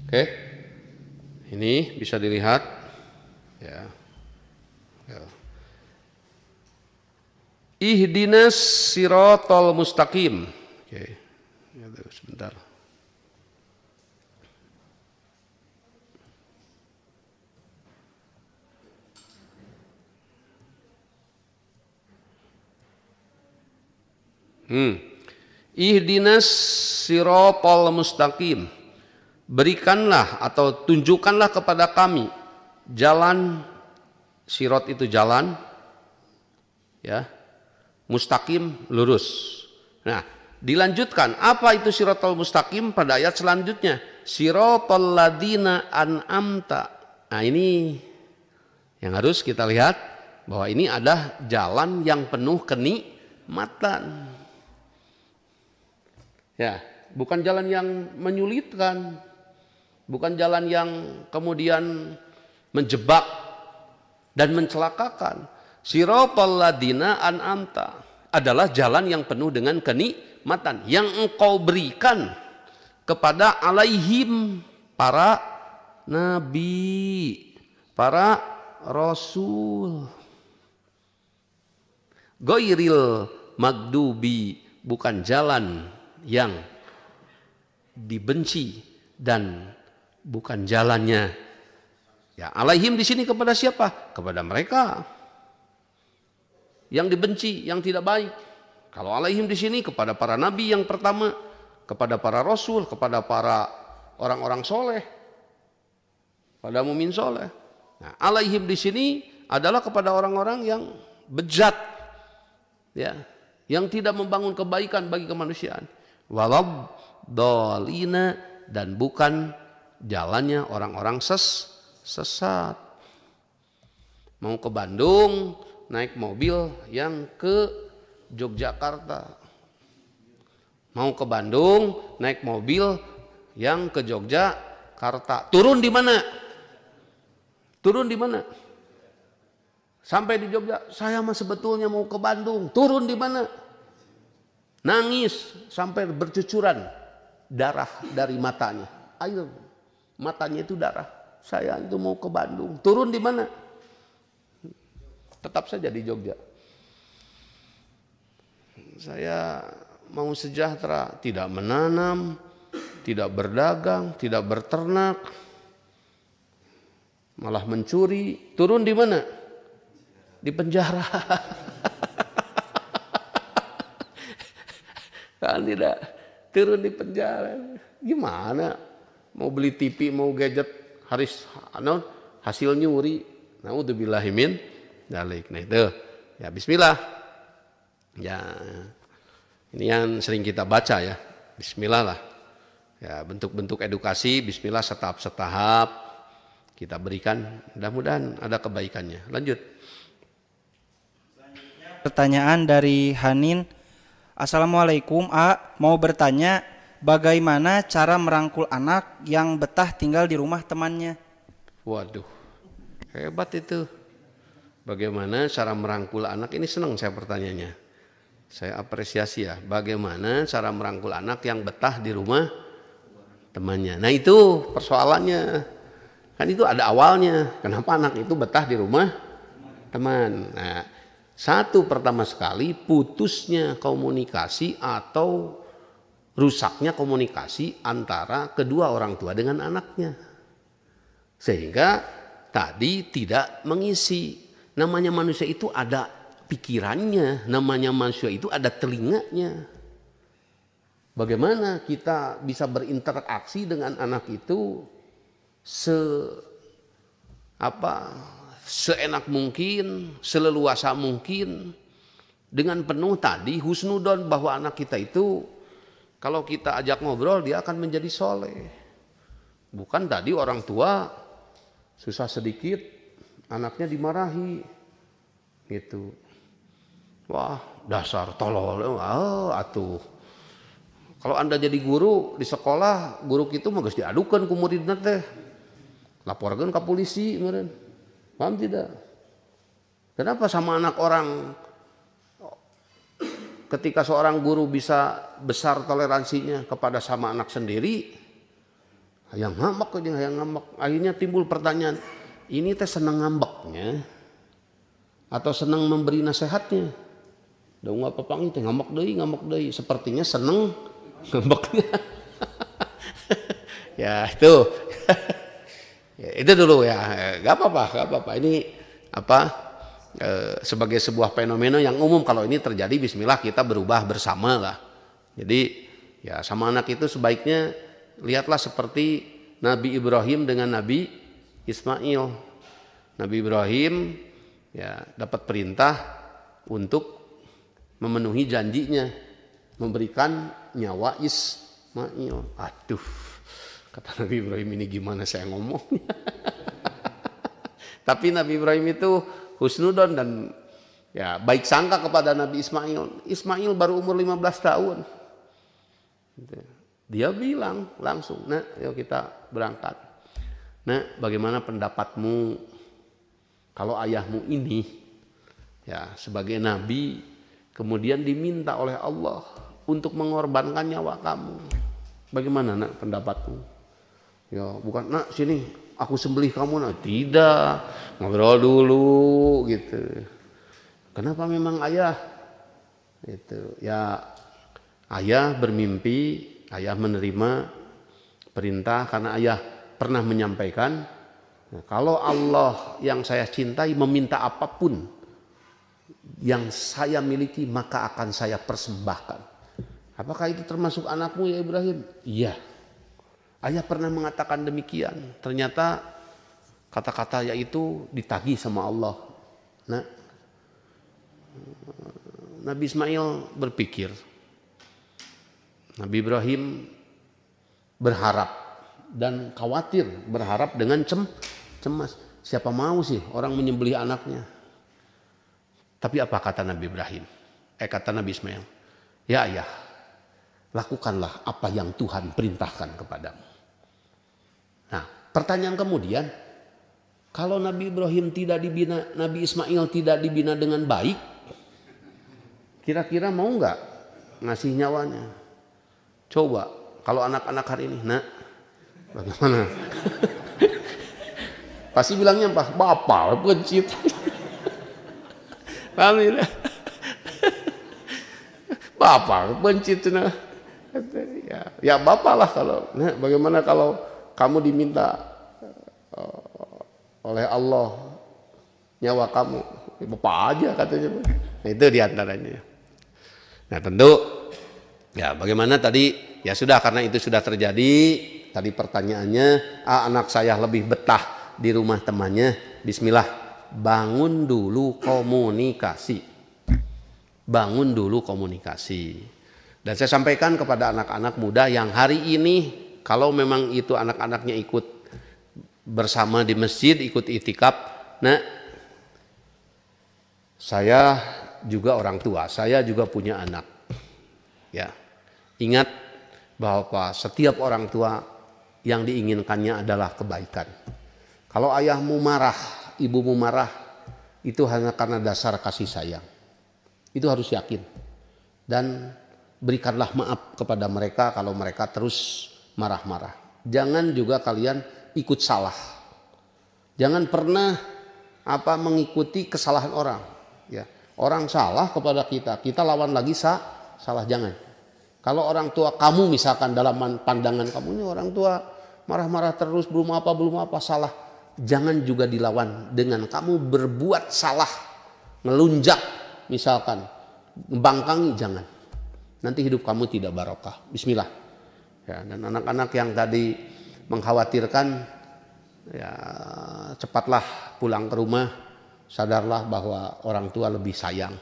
Oke. Ini bisa dilihat ya. Ihdinas siratal mustaqim. Oke. Ya, sebentar. Ihdinas siratal mustaqim. Berikanlah atau tunjukkanlah kepada kami jalan, sirat itu jalan ya, mustaqim lurus. Nah, dilanjutkan apa itu siratal mustaqim pada ayat selanjutnya, siratal ladzina an'amta. Nah, ini yang harus kita lihat bahwa ini ada jalan yang penuh kenikmatan. Ya, bukan jalan yang menyulitkan, bukan jalan yang kemudian menjebak dan mencelakakan. Siratal ladzina an'amta adalah jalan yang penuh dengan kenikmatan yang engkau berikan kepada alaihim para nabi, para rasul. Ghairil magdubi, bukan jalan yang dibenci dan bukan jalannya. Ya, alaihim di sini kepada siapa? Kepada mereka yang dibenci, yang tidak baik. Kalau alaihim di sini kepada para nabi yang pertama, kepada para rasul, kepada para orang-orang soleh, pada mumin soleh. Nah, alaihim di sini adalah kepada orang-orang yang bejat, ya, yang tidak membangun kebaikan bagi kemanusiaan. Walad dolina, dan bukan jalannya orang-orang sesat. Mau ke Bandung naik mobil yang ke Yogyakarta, mau ke Bandung naik mobil yang ke Yogyakarta, turun di mana? Turun di mana? Sampai di Jogja, saya mah sebetulnya mau ke Bandung, turun di mana? Nangis sampai bercucuran darah dari matanya. Air matanya itu darah. Saya itu mau ke Bandung. Turun di mana? Tetap saja di Jogja. Saya mau sejahtera, tidak menanam, tidak berdagang, tidak berternak, malah mencuri, turun di mana? Di penjara. Kan tidak turun di penjara. Gimana? Mau beli TV, mau gadget, hasil nyuri. Naudzubillahi min dzalik. Nah itu, ya bismillah. Ya, ini yang sering kita baca ya. Bismillah lah. Ya, bentuk-bentuk edukasi, bismillah setahap-setahap kita berikan, mudah-mudahan ada kebaikannya. Lanjut. Pertanyaan dari Hanin. Assalamualaikum, mau bertanya bagaimana cara merangkul anak yang betah tinggal di rumah temannya? Waduh, hebat itu. Bagaimana cara merangkul anak? Ini senang saya pertanyaannya. Saya apresiasi ya. Bagaimana cara merangkul anak yang betah di rumah temannya? Nah itu persoalannya. Kan itu ada awalnya. Kenapa anak itu betah di rumah teman? Nah, satu pertama sekali putusnya komunikasi atau rusaknya komunikasi antara kedua orang tua dengan anaknya. Sehingga tadi tidak mengisi. Namanya manusia itu ada pikirannya, namanya manusia itu ada telinganya. Bagaimana kita bisa berinteraksi dengan anak itu seenak mungkin, seleluasa mungkin, dengan penuh tadi husnudon bahwa anak kita itu kalau kita ajak ngobrol dia akan menjadi soleh. Bukan tadi orang tua susah sedikit anaknya dimarahi gitu. Wah, dasar tolol. Atuh. Kalau Anda jadi guru di sekolah, guru itu mah geus diadukeun ku muridna teh. Laporkeun ke polisi meureun. Paham tidak? Kenapa sama anak orang ketika seorang guru bisa besar toleransinya kepada sama anak sendiri, hayang ngambek aja, hayang ngambek. Akhirnya timbul pertanyaan, ini teh senang ngambeknya atau senang memberi nasihatnya? Dong apa pangi teh ngambek deui, sepertinya senang ngambeknya. Ya itu. Ya, itu dulu ya, gak apa-apa. Ini sebagai sebuah fenomena yang umum. Kalau ini terjadi, bismillah kita berubah bersama lah. Jadi ya sama anak itu sebaiknya lihatlah seperti Nabi Ibrahim dengan Nabi Ismail. Nabi Ibrahim ya dapat perintah untuk memenuhi janjinya, memberikan nyawa Ismail. Aduh, kata Nabi Ibrahim, ini gimana saya ngomongnya. Tapi Nabi Ibrahim itu husnudon dan ya baik sangka kepada Nabi Ismail. Ismail baru umur 15 tahun. Dia bilang langsung, "Nah, yuk kita berangkat. Nah, bagaimana pendapatmu kalau ayahmu ini ya sebagai nabi kemudian diminta oleh Allah untuk mengorbankan nyawa kamu? Bagaimana nak pendapatmu?" Ya, bukan nak sini aku sembelih kamu, nak tidak, ngobrol dulu gitu. Kenapa memang ayah? Itu ya ayah bermimpi, ayah menerima perintah karena ayah pernah menyampaikan, kalau Allah yang saya cintai meminta apapun yang saya miliki maka akan saya persembahkan. Apakah itu termasuk anakmu ya Ibrahim? Iya. Ayah pernah mengatakan demikian. Ternyata kata-kata yaitu ditagih sama Allah. Nah, Nabi Ismail berpikir, Nabi Ibrahim berharap dan khawatir, berharap dengan cemas. Siapa mau sih orang menyembelih anaknya? Tapi apa kata Nabi Ibrahim? Kata Nabi Ismail, ya ayah, lakukanlah apa yang Tuhan perintahkan kepadamu. Nah, pertanyaan kemudian, kalau Nabi Ibrahim tidak dibina, Nabi Ismail tidak dibina dengan baik, kira-kira mau nggak ngasih nyawanya? Coba, kalau anak-anak hari ini, nak, bagaimana? Pasti bilangnya apa? Bapak, pencit. Paham tidak? Bapak benci cenah. Ya bapak lah kalau. Nah, bagaimana kalau kamu diminta oleh Allah nyawa kamu, bapak aja katanya. Nah, itu diantaranya. Nah tentu ya bagaimana tadi ya sudah, karena itu sudah terjadi. Tadi pertanyaannya, anak saya lebih betah di rumah temannya. Bismillah, bangun dulu komunikasi. Bangun dulu komunikasi. Dan saya sampaikan kepada anak-anak muda yang hari ini, kalau memang itu anak-anaknya ikut bersama di masjid, ikut itikaf, nah saya juga orang tua, saya juga punya anak. Ya, ingat bahwa setiap orang tua yang diinginkannya adalah kebaikan. Kalau ayahmu marah, ibumu marah, itu hanya karena dasar kasih sayang. Itu harus yakin. Dan berikanlah maaf kepada mereka kalau mereka terus marah-marah. Jangan juga kalian ikut salah. Jangan pernah mengikuti kesalahan orang. Ya, orang salah kepada kita, kita lawan lagi salah, jangan. Kalau orang tua kamu misalkan dalam pandangan kamu ini orang tua marah-marah terus, belum apa salah, jangan juga dilawan dengan kamu berbuat salah, ngelunjak misalkan, membangkangi, jangan. Nanti hidup kamu tidak barokah. Bismillah. Ya, dan anak-anak yang tadi mengkhawatirkan, ya cepatlah pulang ke rumah, sadarlah bahwa orang tua lebih sayang.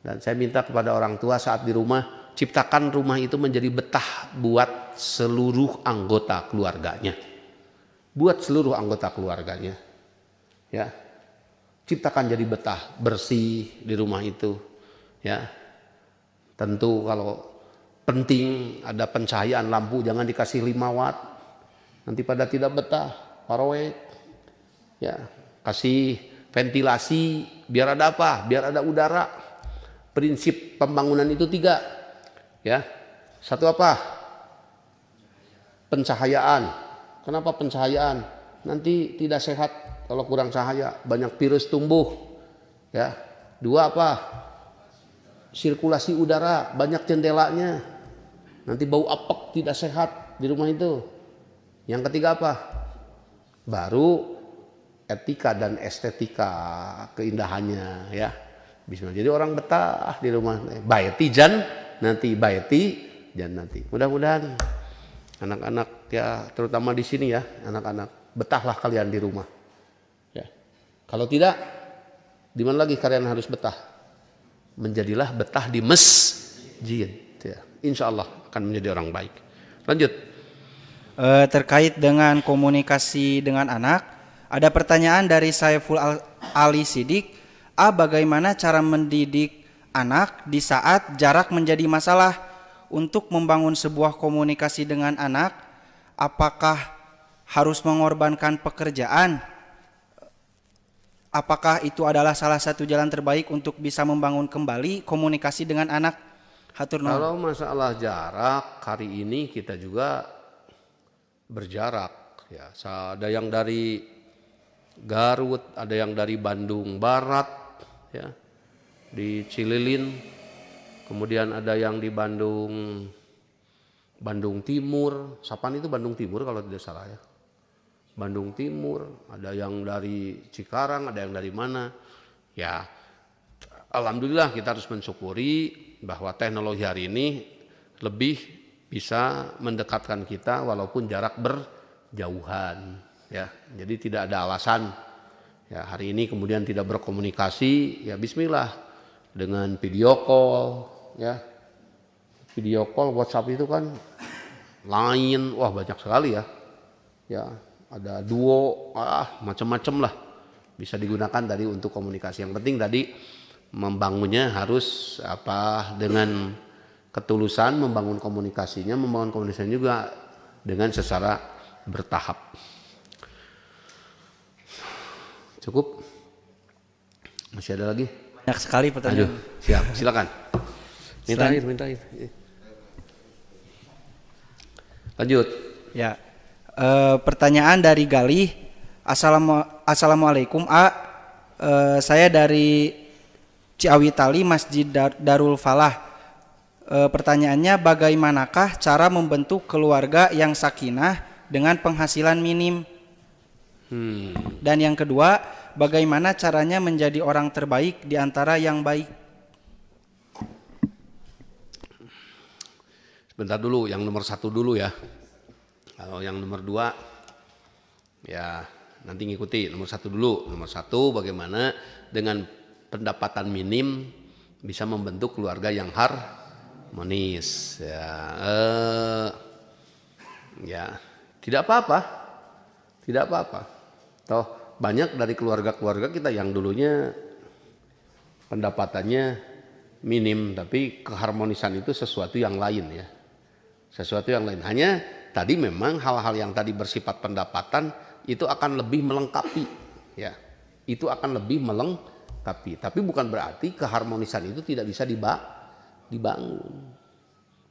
Dan saya minta kepada orang tua saat di rumah, ciptakan rumah itu menjadi betah buat seluruh anggota keluarganya. Buat seluruh anggota keluarganya. Ya. Ciptakan jadi betah, bersih di rumah itu. Ya. Tentu kalau penting ada pencahayaan lampu, jangan dikasih 5 watt. Nanti pada tidak betah, parowek. Ya, kasih ventilasi biar ada apa? Biar ada udara. Prinsip pembangunan itu 3. Ya. Satu apa? Pencahayaan. Kenapa pencahayaan? Nanti tidak sehat kalau kurang cahaya, banyak virus tumbuh. Ya. 2 apa? Sirkulasi udara, banyak jendelanya. Nanti bau apek, tidak sehat di rumah itu. Yang ketiga apa? Baru etika dan estetika, keindahannya, ya. Bismillah. Jadi orang betah di rumah. Baiti jan nanti, baiti jan nanti. Mudah-mudahan anak-anak ya, terutama di sini ya, anak-anak betahlah kalian di rumah. Ya. Kalau tidak, di mana lagi kalian harus betah? Menjadilah betah di masjid. Ya. Insya Allah akan menjadi orang baik. Lanjut. Terkait dengan komunikasi dengan anak, ada pertanyaan dari Saiful Ali Sidik. Bagaimana cara mendidik anak di saat jarak menjadi masalah? Untuk membangun sebuah komunikasi dengan anak, apakah harus mengorbankan pekerjaan? Apakah itu adalah salah satu jalan terbaik untuk bisa membangun kembali komunikasi dengan anak? Hatur nuhun. Kalau masalah jarak, hari ini kita juga berjarak. Ya, ada yang dari Garut, ada yang dari Bandung Barat, ya, di Cililin. Kemudian ada yang di Bandung Timur. Sapan itu Bandung Timur kalau tidak salah ya. Bandung Timur, ada yang dari Cikarang, ada yang dari mana. Ya, alhamdulillah kita harus mensyukuri bahwa teknologi hari ini lebih bisa mendekatkan kita walaupun jarak berjauhan. Ya, jadi tidak ada alasan. Ya, hari ini kemudian tidak berkomunikasi, ya bismillah dengan video call, ya. Video call WhatsApp itu kan lain, wah banyak sekali ya. Ya. Ada duo, macam-macam lah bisa digunakan tadi untuk komunikasi. Yang penting tadi membangunnya harus dengan ketulusan, membangun komunikasinya juga dengan secara bertahap. Cukup? Masih ada lagi? Banyak sekali pertanyaan. Siap, silakan. Minta air. Lanjut. Ya. Pertanyaan dari Galih. Assalamualaikum saya dari Ciawi Tali Masjid Darul Falah. Pertanyaannya, bagaimanakah cara membentuk keluarga yang sakinah dengan penghasilan minim? Dan yang kedua, bagaimana caranya menjadi orang terbaik di antara yang baik? Sebentar dulu, yang nomor 1 dulu ya. Kalau yang nomor 2, ya nanti ngikuti. Nomor 1 dulu. Nomor 1, bagaimana dengan pendapatan minim bisa membentuk keluarga yang harmonis. Ya, tidak apa-apa. Tidak apa-apa. Toh banyak dari keluarga-keluarga kita yang dulunya pendapatannya minim, tapi keharmonisan itu sesuatu yang lain ya. Sesuatu yang lain. Hanya tadi memang hal-hal yang tadi bersifat pendapatan itu akan lebih melengkapi ya. Itu akan lebih melengkapi. Tapi bukan berarti keharmonisan itu tidak bisa dibangun.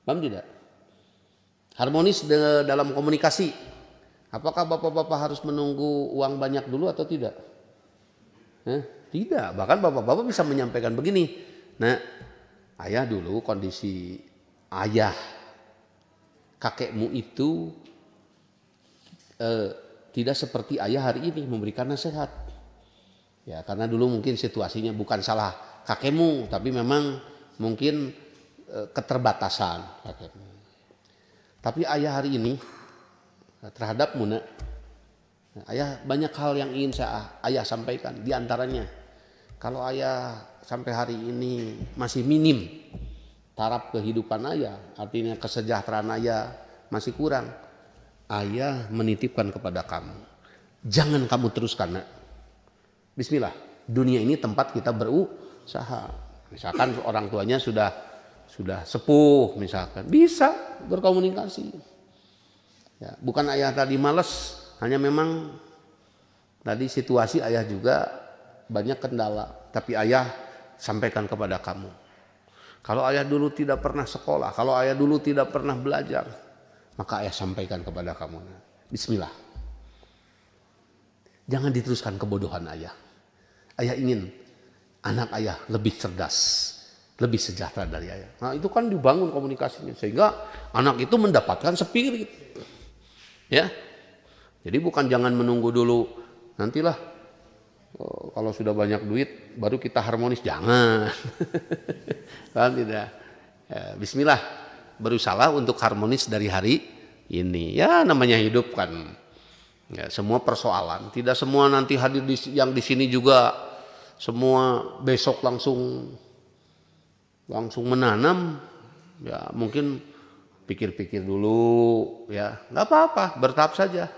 Paham tidak? Harmonis dalam komunikasi. Apakah bapak-bapak harus menunggu uang banyak dulu atau tidak? Tidak. Bahkan bapak-bapak bisa menyampaikan begini. Nah, ayah dulu kondisi ayah kakekmu itu tidak seperti ayah hari ini memberikan nasihat. Ya, karena dulu mungkin situasinya bukan salah kakekmu, tapi memang mungkin keterbatasan kakekmu. Tapi ayah hari ini terhadapmu, nak, ayah banyak hal yang ingin ayah sampaikan. Di antaranya, kalau ayah sampai hari ini masih minim taraf kehidupan ayah, artinya kesejahteraan ayah masih kurang, ayah menitipkan kepada kamu, jangan kamu teruskan, nak. Bismillah, dunia ini tempat kita berusaha. Misalkan orang tuanya sudah sepuh, misalkan bisa berkomunikasi. Ya, bukan ayah tadi malas, hanya memang tadi situasi ayah juga banyak kendala, tapi ayah sampaikan kepada kamu. Kalau ayah dulu tidak pernah sekolah, kalau ayah dulu tidak pernah belajar, maka ayah sampaikan kepada kamu. Bismillah. Jangan diteruskan kebodohan ayah. Ayah ingin anak ayah lebih cerdas, lebih sejahtera dari ayah. Nah, itu kan dibangun komunikasinya sehingga anak itu mendapatkan spirit. Ya. Jadi bukan jangan menunggu dulu, nantilah kalau sudah banyak duit baru kita harmonis, jangan. Kan tidak. Ya, bismillah, berusaha untuk harmonis dari hari ini. Ya, namanya hidup kan. Ya, semua persoalan, tidak semua nanti hadir yang di sini juga semua besok langsung menanam. Ya, mungkin pikir-pikir dulu, ya nggak apa-apa, bertahap saja.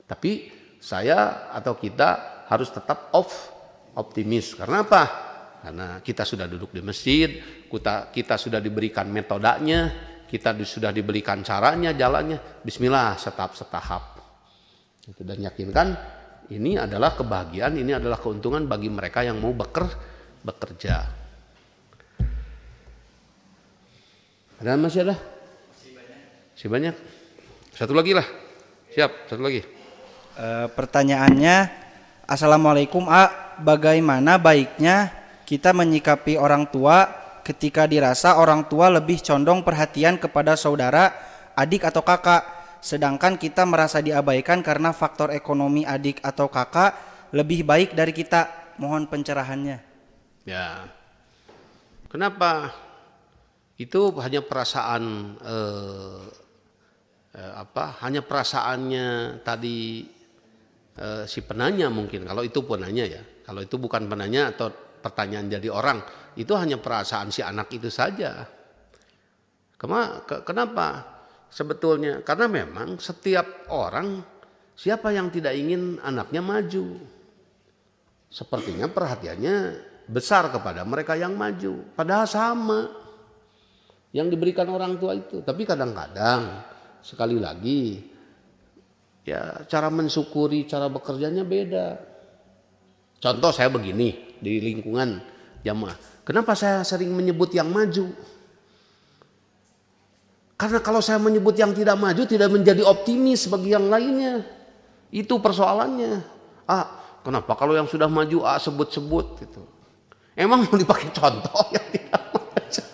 Tapi saya atau kita harus tetap optimis. Karena apa? Karena kita sudah duduk di masjid, kita sudah diberikan metodenya, kita sudah diberikan caranya, jalannya. Bismillah, setahap. Dan yakinkan ini adalah kebahagiaan, ini adalah keuntungan bagi mereka yang mau bekerja. Ada masih ada? Masih banyak. Satu lagi lah. Siap, satu lagi. Pertanyaannya, Assalamualaikum A, bagaimana baiknya kita menyikapi orang tua ketika dirasa orang tua lebih condong perhatian kepada saudara, adik atau kakak, sedangkan kita merasa diabaikan karena faktor ekonomi adik atau kakak lebih baik dari kita? Mohon pencerahannya. Ya. Kenapa? Itu hanya perasaan hanya perasaannya tadi si penanya mungkin. Kalau itu penanya ya, kalau itu bukan penanya atau pertanyaan jadi orang, itu hanya perasaan si anak itu saja. Kenapa? Sebetulnya karena memang setiap orang, siapa yang tidak ingin anaknya maju? Sepertinya perhatiannya besar kepada mereka yang maju, padahal sama yang diberikan orang tua itu. Tapi kadang-kadang sekali lagi ya cara mensyukuri, cara bekerjanya beda. Contoh saya begini di lingkungan jamaah. Kenapa saya sering menyebut yang maju? Karena kalau saya menyebut yang tidak maju tidak menjadi optimis bagi yang lainnya. Itu persoalannya. Kenapa kalau yang sudah maju sebut-sebut gitu. Emang mau dipakai contoh yang tidak maju?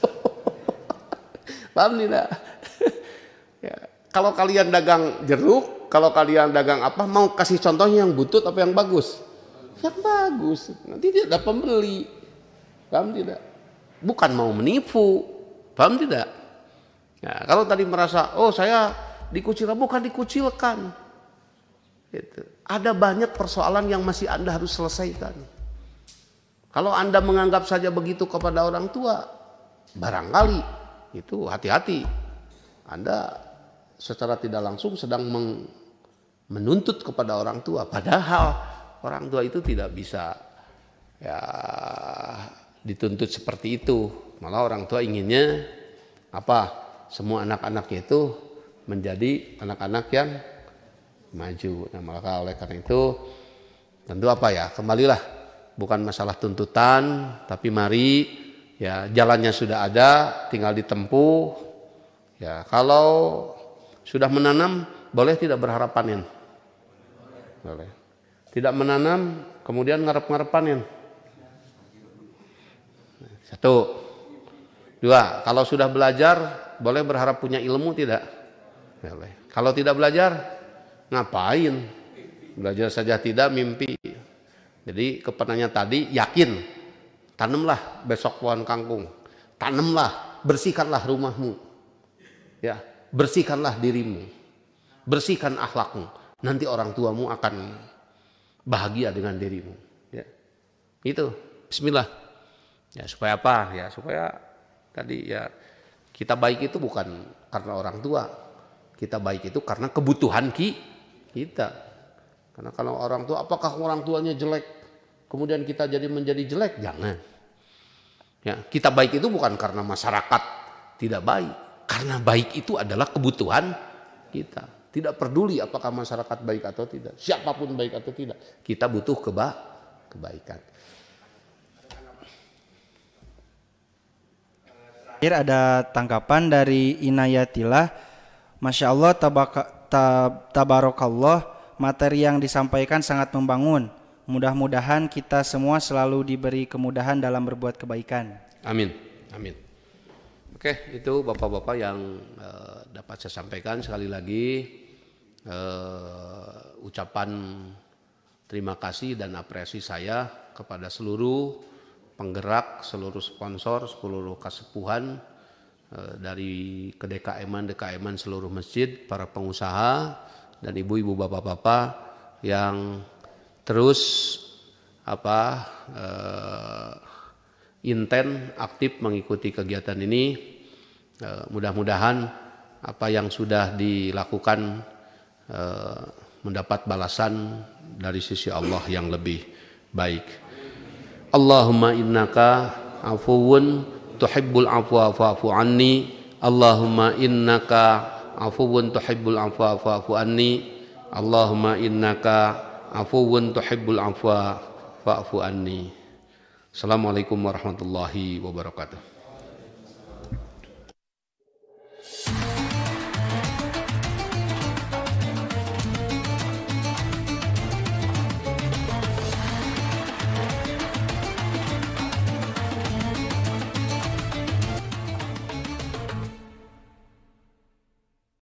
Paham tidak? Ya. Kalau kalian dagang jeruk, kalau kalian dagang apa, mau kasih contohnya yang butut apa yang bagus? Yang bagus. Nanti tidak ada pembeli. Paham tidak? Bukan mau menipu. Paham tidak? Ya, kalau tadi merasa, oh saya dikucilkan, bukan dikucilkan. Gitu. Ada banyak persoalan yang masih Anda harus selesaikan. Kalau Anda menganggap saja begitu kepada orang tua, barangkali itu hati-hati. Anda secara tidak langsung sedang menuntut kepada orang tua. Padahal orang tua itu tidak bisa ya dituntut seperti itu. Malah orang tua inginnya apa? Semua anak-anaknya itu menjadi anak-anak yang maju. Nah, maka oleh karena itu tentu apa ya? Kembalilah, bukan masalah tuntutan, tapi mari ya jalannya sudah ada, tinggal ditempuh. Ya, kalau sudah menanam, boleh tidak berharap panen? Boleh. Tidak menanam, kemudian ngarep-ngarep panen. Satu. Dua, kalau sudah belajar, boleh berharap punya ilmu tidak? Boleh. Kalau tidak belajar, ngapain? Belajar saja tidak, mimpi. Jadi kepenanya tadi, yakin. Tanamlah besok pohon kangkung. Tanamlah, bersihkanlah rumahmu. Ya, bersihkanlah dirimu, bersihkan akhlakmu. Nanti orang tuamu akan bahagia dengan dirimu. Ya, itu. Bismillah. Ya supaya apa? Ya supaya tadi ya kita baik itu bukan karena orang tua, kita baik itu karena kebutuhan kita. Karena kalau orang tua, apakah orang tuanya jelek, kemudian kita jadi menjadi jelek? Jangan. Ya, kita baik itu bukan karena masyarakat tidak baik. Karena baik itu adalah kebutuhan kita. Tidak peduli apakah masyarakat baik atau tidak. Siapapun baik atau tidak. Kita butuh kebaikan. Terakhir ada tanggapan dari Inayatillah. Masya Allah, tabarakallah, materi yang disampaikan sangat membangun. Mudah-mudahan kita semua selalu diberi kemudahan dalam berbuat kebaikan. Amin. Amin. Oke, itu bapak-bapak yang dapat saya sampaikan. Sekali lagi ucapan terima kasih dan apresiasi saya kepada seluruh penggerak, seluruh sponsor, seluruh kasepuhan dari DKM-an seluruh masjid, para pengusaha dan ibu-ibu bapak-bapak yang terus inten aktif mengikuti kegiatan ini. Mudah-mudahan apa yang sudah dilakukan mendapat balasan dari sisi Allah yang lebih baik. Allahumma innaka afuwun tuhibbul afwa fa'fu anni. Allahumma innaka afuwun tuhibbul afwa fa'fu anni. Allahumma innaka afuwun tuhibbul afwa fa'fu anni. Assalamualaikum warahmatullahi wabarakatuh.